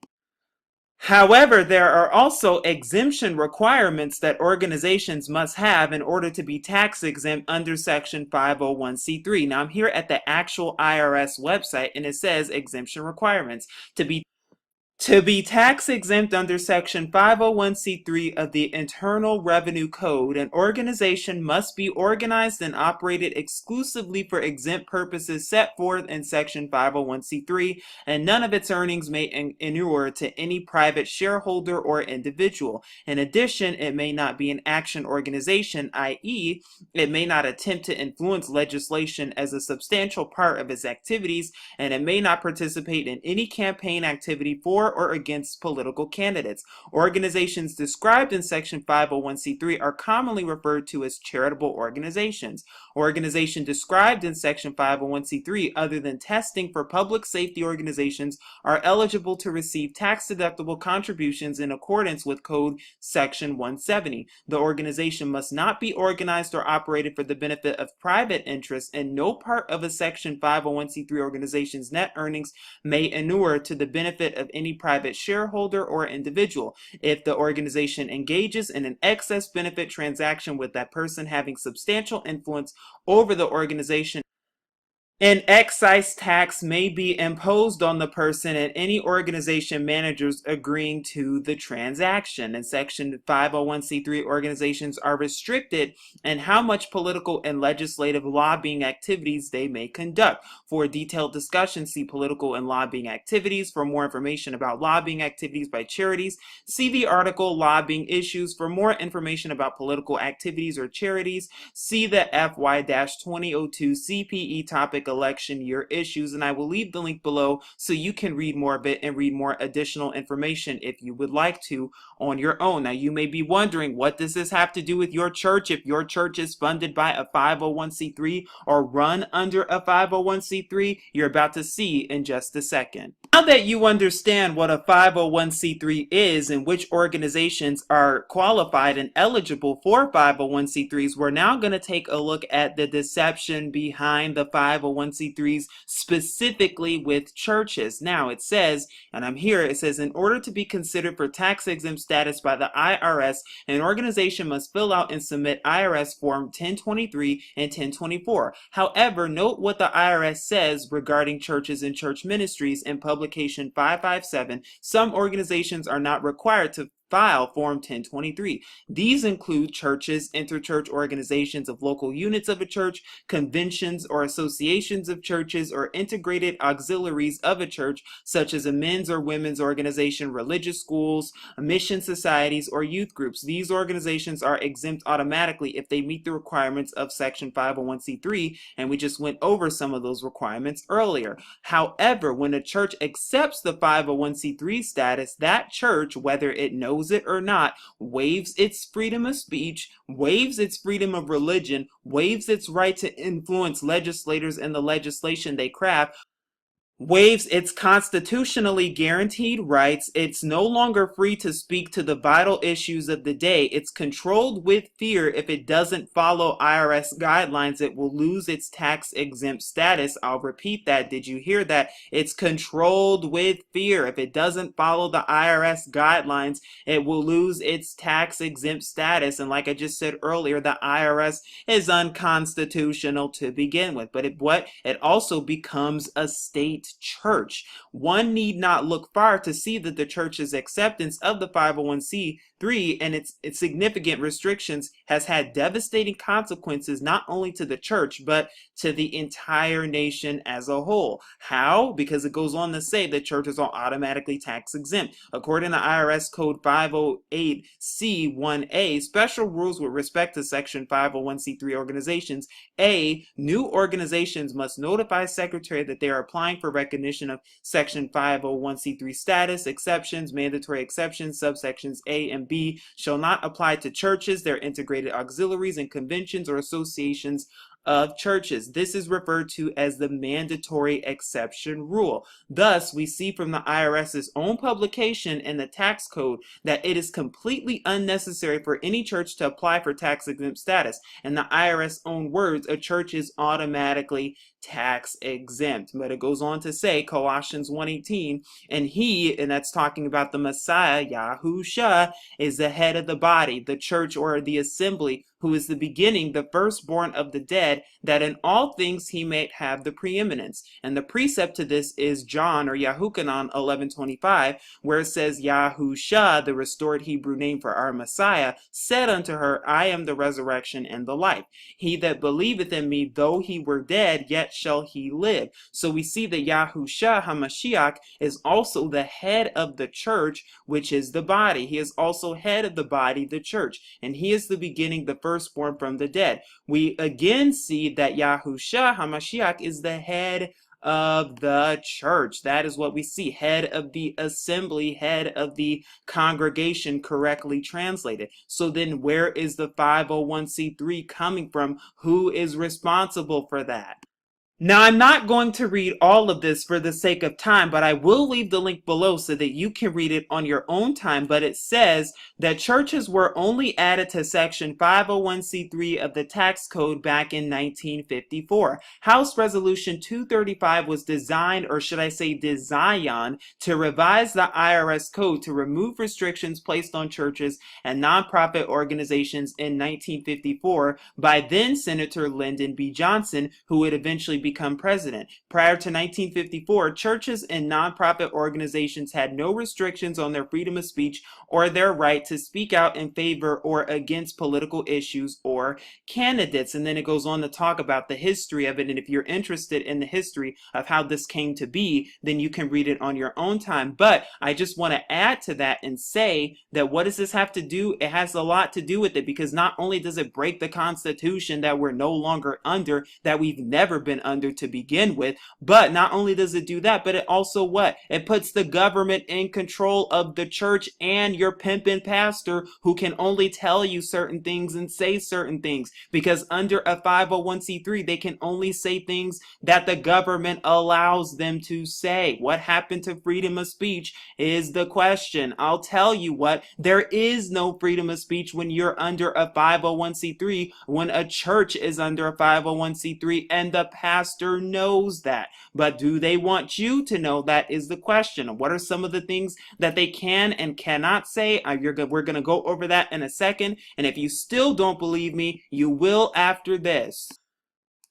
However, there are also exemption requirements that organizations must have in order to be tax exempt under Section 501c3. Now, I'm here at the actual IRS website, and it says exemption requirements. To be tax exempt under Section 501c3 of the Internal Revenue Code, an organization must be organized and operated exclusively for exempt purposes set forth in Section 501c3, and none of its earnings may inure to any private shareholder or individual. In addition, it may not be an action organization, i.e., it may not attempt to influence legislation as a substantial part of its activities, and it may not participate in any campaign activity for or against political candidates. Organizations described in Section 501c3 are commonly referred to as charitable organizations. Organizations described in Section 501c3 other than testing for public safety organizations are eligible to receive tax-deductible contributions in accordance with Code Section 170. The organization must not be organized or operated for the benefit of private interests, and no part of a Section 501c3 organization's net earnings may inure to the benefit of any private shareholder or individual. If the organization engages in an excess benefit transaction with that person having substantial influence over the organization, an excise tax may be imposed on the person and any organization managers agreeing to the transaction. In Section 501c3, organizations are restricted in how much political and legislative lobbying activities they may conduct. For a detailed discussion, see Political and Lobbying Activities. For more information about lobbying activities by charities, see the article Lobbying Issues. For more information about political activities or charities, see the FY-2002 CPE topic election year issues, and I will leave the link below so you can read more of it and read more additional information if you would like to on your own. Now, you may be wondering, what does this have to do with your church? If your church is funded by a 501c3 or run under a 501c3, you're about to see in just a second. Now that you understand what a 501c3 is and which organizations are qualified and eligible for 501c3s, we're now going to take a look at the deception behind the 501c3s, specifically with churches. Now it says, and I'm here, it says, in order to be considered for tax exempt status by the IRS, an organization must fill out and submit IRS Form 1023 and 1024. However, note what the IRS says regarding churches and church ministries in Publication 557. Some organizations are not required to file Form 1023. These include churches, interchurch organizations of local units of a church, conventions or associations of churches, or integrated auxiliaries of a church, such as a men's or women's organization, religious schools, mission societies, or youth groups. These organizations are exempt automatically if they meet the requirements of Section 501c3, and we just went over some of those requirements earlier. However, when a church accepts the 501c3 status, that church, whether it knows it or not, waives its freedom of speech, waives its freedom of religion, waives its right to influence legislators and the legislation they craft, waives its constitutionally guaranteed rights. It's no longer free to speak to the vital issues of the day. It's controlled with fear. If it doesn't follow IRS guidelines, it will lose its tax exempt status. I'll repeat that. Did you hear that? It's controlled with fear. If it doesn't follow the IRS guidelines, it will lose its tax exempt status. And like I just said earlier, the IRS is unconstitutional to begin with. But it also becomes a state church. One need not look far to see that the church's acceptance of the 501c3 and its significant restrictions has had devastating consequences not only to the church but to the entire nation as a whole. How? Because it goes on to say that churches are automatically tax exempt. According to IRS Code 508C1A, special rules with respect to Section 501c3 organizations. A, new organizations must notify Secretary that they are applying for recognition of Section 501c3 status. Exceptions, mandatory exceptions, subsections A and B shall not apply to churches, their integrated auxiliaries, and conventions or associations of churches. This is referred to as the mandatory exception rule. Thus, we see from the IRS's own publication in the tax code that it is completely unnecessary for any church to apply for tax exempt status. In the IRS own words, a church is automatically tax exempt. But it goes on to say, Colossians 1:18, and that's talking about the Messiah, Yahusha, is the head of the body, the church or the assembly, who is the beginning, the firstborn of the dead, that in all things he may have the preeminence. And the precept to this is John or Yahukanan 11:25, where it says, Yahusha, the restored Hebrew name for our Messiah, said unto her, I am the resurrection and the life. He that believeth in me, though he were dead, yet shall he live. So we see that Yahusha HaMashiach is also the head of the church, which is the body. He is also head of the body, the church. And he is the beginning, the firstborn from the dead. We again see that Yahusha HaMashiach is the head of the church. That is what we see. Head of the assembly, head of the congregation, correctly translated. So then where is the 501c3 coming from? Who is responsible for that? Now, I'm not going to read all of this for the sake of time, but I will leave the link below so that you can read it on your own time. But it says that churches were only added to Section 501c3 of the tax code back in 1954. House Resolution 235 was designed, or should I say designed, to revise the IRS code to remove restrictions placed on churches and nonprofit organizations in 1954 by then Senator Lyndon B. Johnson, who would eventually become president. Prior to 1954, churches and nonprofit organizations had no restrictions on their freedom of speech or their right to speak out in favor or against political issues or candidates. And then it goes on to talk about the history of it. And if you're interested in the history of how this came to be, then you can read it on your own time. But I just want to add to that and say that what does this have to do? It has a lot to do with it, because not only does it break the Constitution that we're no longer under, that we've never been under to begin with, but not only does it do that, but it also what? It puts the government in control of the church and your pimpin' pastor, who can only tell you certain things and say certain things, because under a 501c3 they can only say things that the government allows them to say. What happened to freedom of speech is the question. I'll tell you what, there is no freedom of speech when you're under a 501c3, when a church is under a 501c3, and the pastor knows that. But do they want you to know that is the question. What are some of the things that they can and cannot say? We're going to go over that in a second. And if you still don't believe me, you will after this.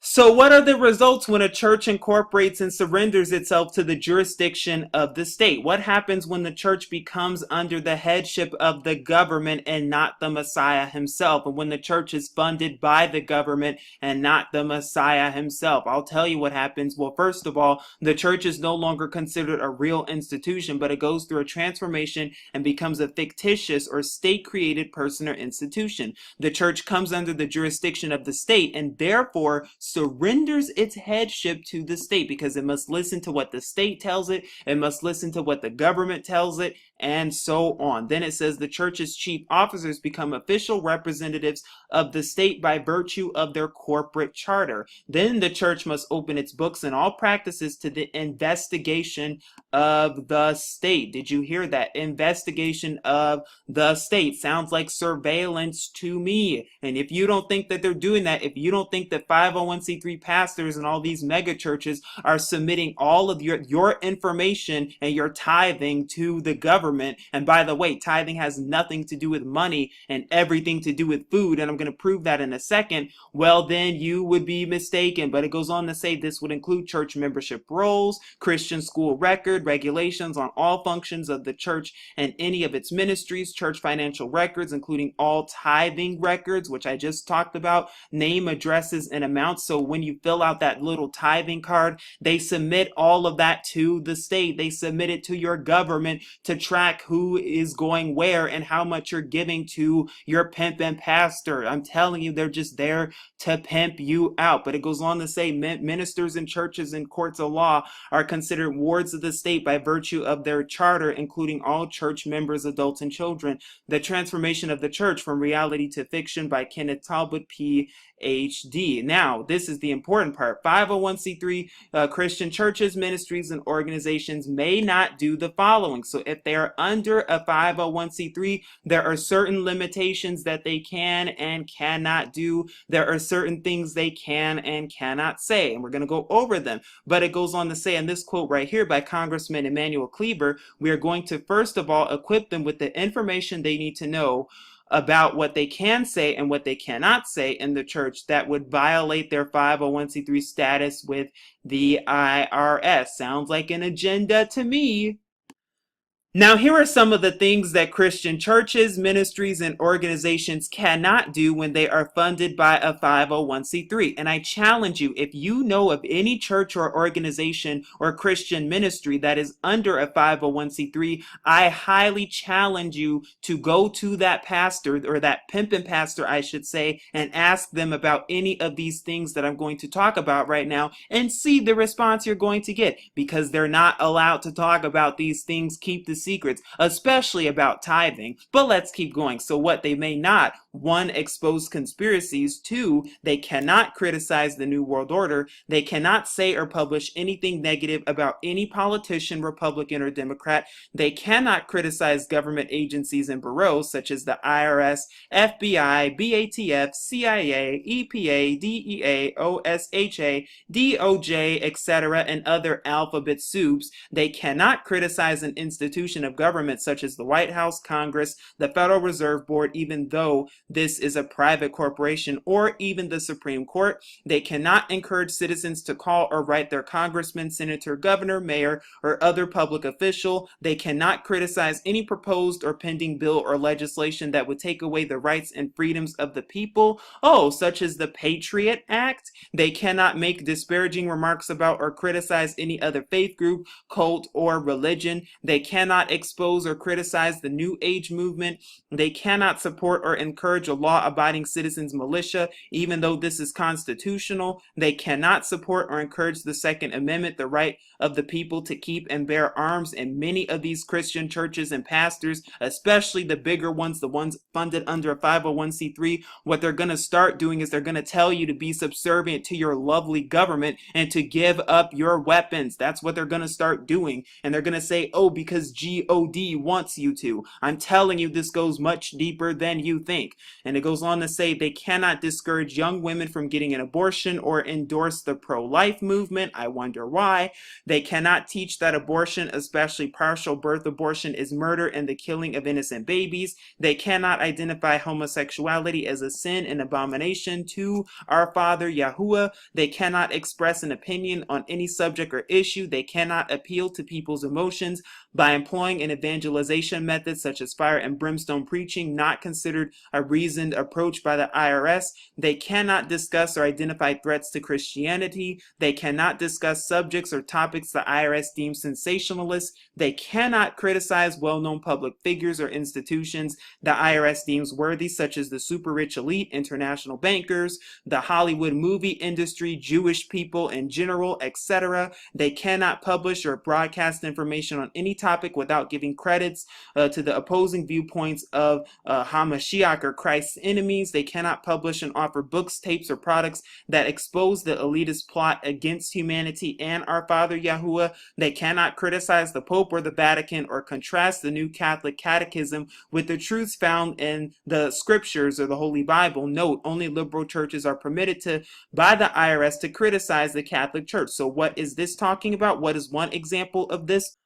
So what are the results when a church incorporates and surrenders itself to the jurisdiction of the state? What happens when the church becomes under the headship of the government and not the Messiah himself? And when the church is funded by the government and not the Messiah himself? I'll tell you what happens. Well, first of all, the church is no longer considered a real institution, but it goes through a transformation and becomes a fictitious or state-created person or institution. The church comes under the jurisdiction of the state and therefore surrenders its headship to the state, because it must listen to what the state tells it, it must listen to what the government tells it, and so on. Then it says the church's chief officers become official representatives of the state by virtue of their corporate charter. Then the church must open its books and all practices to the investigation of the state. Did you hear that? Investigation of the state. Sounds like surveillance to me. And if you don't think that they're doing that, if you don't think that 501c3 pastors and all these mega churches are submitting all of your information and your tithing to the government, and by the way, tithing has nothing to do with money and everything to do with food, and I'm going to prove that in a second, well then you would be mistaken. But it goes on to say this would include church membership rolls, Christian school record, regulations on all functions of the church and any of its ministries, church financial records, including all tithing records, which I just talked about, name, addresses, and amounts. So when you fill out that little tithing card, they submit all of that to the state. They submit it to your government to track track who is going where and how much you're giving to your pimp and pastor. I'm telling you, they're just there to pimp you out. But it goes on to say ministers in churches and courts of law are considered wards of the state by virtue of their charter, including all church members, adults, and children. The Transformation of the Church from Reality to Fiction by Kenneth Talbot, PhD. Now, this is the important part. 501c3 Christian churches, ministries, and organizations may not do the following. So if they are under a 501c3, there are certain limitations that they can and cannot do. There are certain things they can and cannot say, and we're going to go over them. But it goes on to say in this quote right here by Congressman Emanuel Cleaver, we are going to first of all equip them with the information they need to know about what they can say and what they cannot say in the church that would violate their 501c3 status with the IRS. Sounds like an agenda to me. Now, here are some of the things that Christian churches, ministries, and organizations cannot do when they are funded by a 501c3. And I challenge you, if you know of any church or organization or Christian ministry that is under a 501c3, I highly challenge you to go to that pastor, or that pimpin' pastor, I should say, and ask them about any of these things that I'm going to talk about right now and see the response you're going to get, because they're not allowed to talk about these things. Keep the secrets, especially about tithing. But let's keep going. So what they may not: 1, expose conspiracies. 2, they cannot criticize the New World Order. They cannot say or publish anything negative about any politician, Republican or Democrat. They cannot criticize government agencies and bureaus such as the IRS, FBI, BATF, CIA, EPA, DEA, OSHA, DOJ, etc., and other alphabet soups. They cannot criticize an institution of government such as the White House, Congress, the Federal Reserve Board, even though this is a private corporation, or even the Supreme Court. They cannot encourage citizens to call or write their congressman, senator, governor, mayor, or other public official. They cannot criticize any proposed or pending bill or legislation that would take away the rights and freedoms of the people, such as the Patriot Act. They cannot make disparaging remarks about or criticize any other faith group, cult, or religion. They cannot expose or criticize the New Age movement. They cannot support or encourage a law-abiding citizens militia, even though this is constitutional. They cannot support or encourage the Second Amendment, the right of the people to keep and bear arms. And many of these Christian churches and pastors, especially the bigger ones, the ones funded under a 501c3, what they're going to start doing is they're going to tell you to be subservient to your lovely government and to give up your weapons. That's what they're going to start doing. And they're going to say, because God wants you to. I'm telling you, this goes much deeper than you think. And it goes on to say they cannot discourage young women from getting an abortion or endorse the pro-life movement. I wonder why. They cannot teach that abortion, especially partial birth abortion, is murder and the killing of innocent babies. They cannot identify homosexuality as a sin and abomination to our Father Yahuwah. They cannot express an opinion on any subject or issue. They cannot appeal to people's emotions by employing an evangelization method such as fire and brimstone preaching, not considered a reasoned approach by the IRS. They cannot discuss or identify threats to Christianity. They cannot discuss subjects or topics the IRS deems sensationalist. They cannot criticize well-known public figures or institutions the IRS deems worthy, such as the super rich elite, international bankers, the Hollywood movie industry, Jewish people in general, etc. They cannot publish or broadcast information on any topic without giving credits to the opposing viewpoints of Hamashiach or Christ's enemies. They cannot publish and offer books, tapes, or products that expose the elitist plot against humanity and our Father Yahuwah. They cannot criticize the Pope or the Vatican or contrast the New Catholic Catechism with the truths found in the Scriptures or the Holy Bible. Note, only liberal churches are permitted to, by the IRS, to criticize the Catholic Church. So what is this talking about? What is one example of this?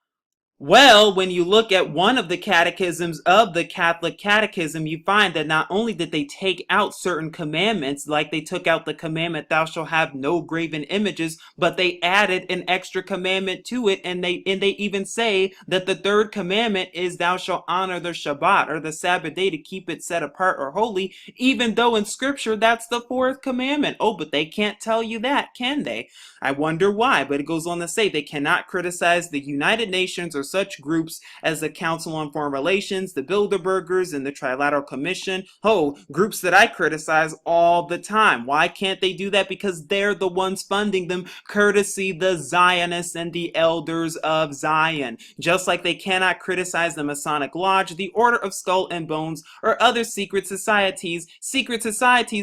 Well, when you look at one of the catechisms of the Catholic Catechism, you find that not only did they take out certain commandments, like they took out the commandment, thou shalt have no graven images, but they added an extra commandment to it, and they even say that the third commandment is thou shalt honor the Shabbat, or the Sabbath day, to keep it set apart or holy, even though in Scripture that's the fourth commandment. But they can't tell you that, can they? I wonder why, but it goes on to say they cannot criticize the United Nations or such groups as the Council on Foreign Relations, the Bilderbergers, and the Trilateral Commission. Oh, groups that I criticize all the time. Why can't they do that? Because they're the ones funding them, courtesy the Zionists and the elders of Zion. Just like they cannot criticize the Masonic Lodge, the Order of Skull and Bones, or other secret societies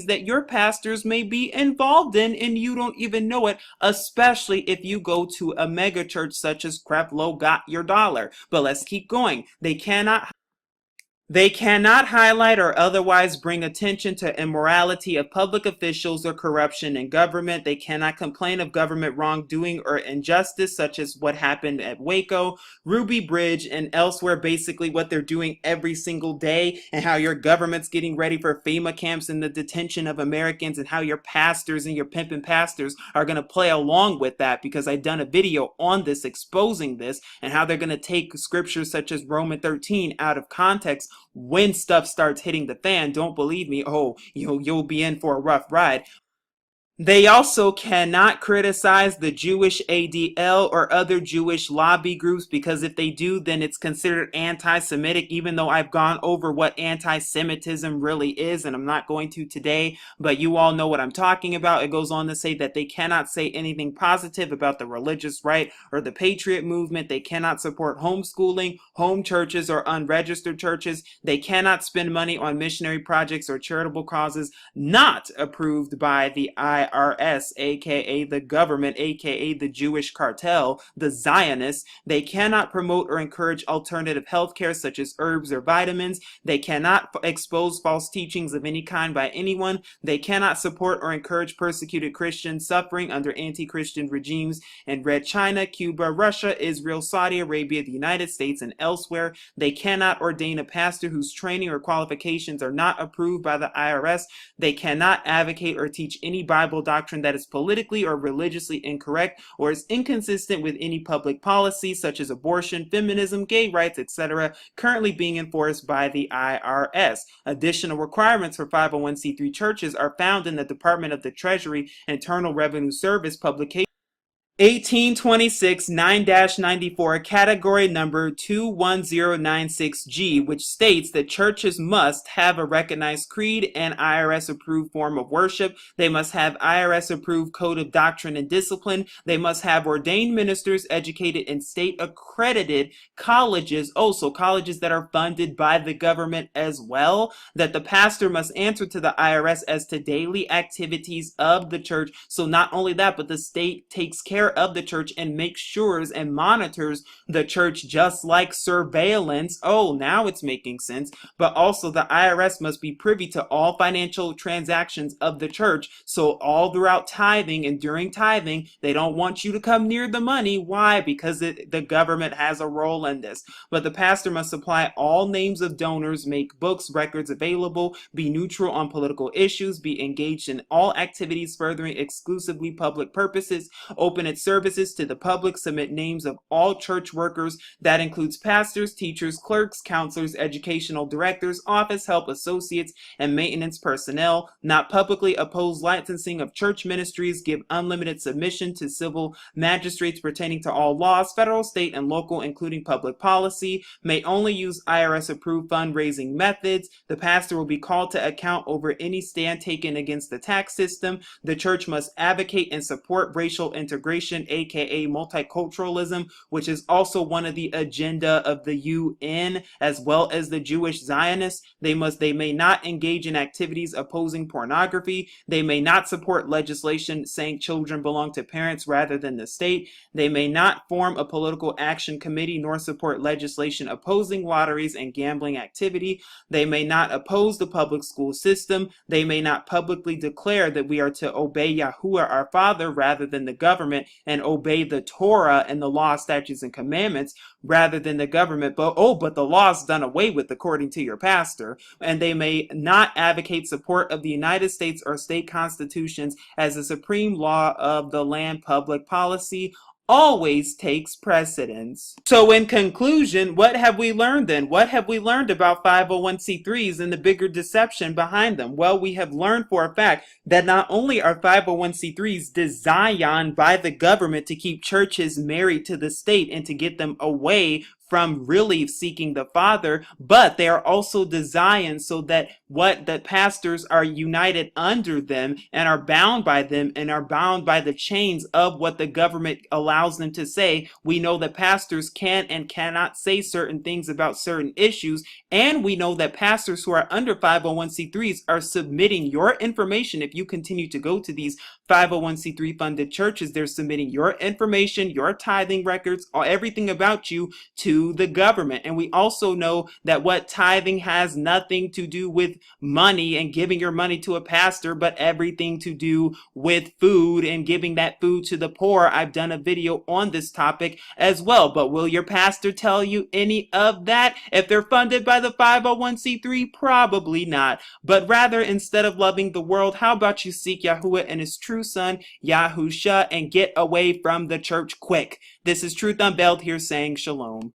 that your pastors may be involved in and you don't even know it, especially if you go to a mega church such as Creflo Got Your Dollar. But let's keep going. They cannot highlight or otherwise bring attention to immorality of public officials or corruption in government. They cannot complain of government wrongdoing or injustice, such as what happened at Waco, Ruby Bridge, and elsewhere. Basically what they're doing every single day, and how your government's getting ready for FEMA camps and the detention of Americans, and how your pastors and your pimping pastors are going to play along with that, because I've done a video on this exposing this, and how they're going to take scriptures such as Romans 13 out of context when stuff starts hitting the fan. Don't believe me? Oh, you'll be in for a rough ride. They also cannot criticize the Jewish ADL or other Jewish lobby groups, because if they do, then it's considered anti-Semitic, even though I've gone over what anti-Semitism really is, and I'm not going to today, but you all know what I'm talking about. It goes on to say that they cannot say anything positive about the religious right or the patriot movement. They cannot support homeschooling, home churches, or unregistered churches. They cannot spend money on missionary projects or charitable causes not approved by the IRS, aka the government, aka the Jewish cartel, the Zionists. They cannot promote or encourage alternative healthcare such as herbs or vitamins. They cannot expose false teachings of any kind by anyone. They cannot support or encourage persecuted Christians suffering under anti-Christian regimes in Red China, Cuba, Russia, Israel, Saudi Arabia, the United States, and elsewhere. They cannot ordain a pastor whose training or qualifications are not approved by the IRS. They cannot advocate or teach any Bible doctrine that is politically or religiously incorrect or is inconsistent with any public policy such as abortion, feminism, gay rights, etc., currently being enforced by the IRS. Additional requirements for 501c3 churches are found in the Department of the Treasury Internal Revenue Service publication 1826 9-94, category number 21096G, which states that churches must have a recognized creed and IRS-approved form of worship. They must have IRS-approved code of doctrine and discipline. They must have ordained ministers educated in state-accredited colleges, also colleges that are funded by the government as well. That the pastor must answer to the IRS as to daily activities of the church. So not only that, but the state takes care of the church and makes sure and monitors the church, just like surveillance. Oh, now it's making sense. But also the IRS must be privy to all financial transactions of the church. So all throughout tithing and during tithing, they don't want you to come near the money. Why? Because the government has a role in this. But the pastor must supply all names of donors, make books, records available, be neutral on political issues, be engaged in all activities furthering exclusively public purposes, open its services to the public, submit names of all church workers. That includes pastors, teachers, clerks, counselors, educational directors, office help, associates, and maintenance personnel. Not publicly oppose licensing of church ministries, give unlimited submission to civil magistrates pertaining to all laws, federal, state, and local, including public policy. May only use IRS-approved fundraising methods. The pastor will be called to account over any stand taken against the tax system. The church must advocate and support racial integration, aka multiculturalism, which is also one of the agenda of the UN, as well as the Jewish Zionists. They may not engage in activities opposing pornography. They may not support legislation saying children belong to parents rather than the state. They may not form a political action committee nor support legislation opposing lotteries and gambling activity. They may not oppose the public school system. They may not publicly declare that we are to obey Yahuwah our Father rather than the government, and obey the Torah and the law, statutes, and commandments rather than the government. But the law's done away with according to your pastor. And they may not advocate support of the United States or state constitutions as the supreme law of the land, public policy. always takes precedence. So in conclusion, what have we learned then? What have we learned about 501c3s and the bigger deception behind them? Well, we have learned for a fact that not only are 501c3s designed by the government to keep churches married to the state and to get them away from really seeking the Father, but they are also designed so that what the pastors are united under them and are bound by them and are bound by the chains of what the government allows them to say. We know that pastors can and cannot say certain things about certain issues, and we know that pastors who are under 501c3s are submitting your information. If you continue to go to these 501c3 funded churches, they're submitting your information, your tithing records, everything about you to the government. And we also know that what tithing has nothing to do with money and giving your money to a pastor, but everything to do with food and giving that food to the poor. I've done a video on this topic as well, but will your pastor tell you any of that? If they're funded by the 501c3, probably not. But rather, instead of loving the world, how about you seek Yahuwah and his true son, Yahusha, and get away from the church quick. This is Truth Unveiled here saying shalom.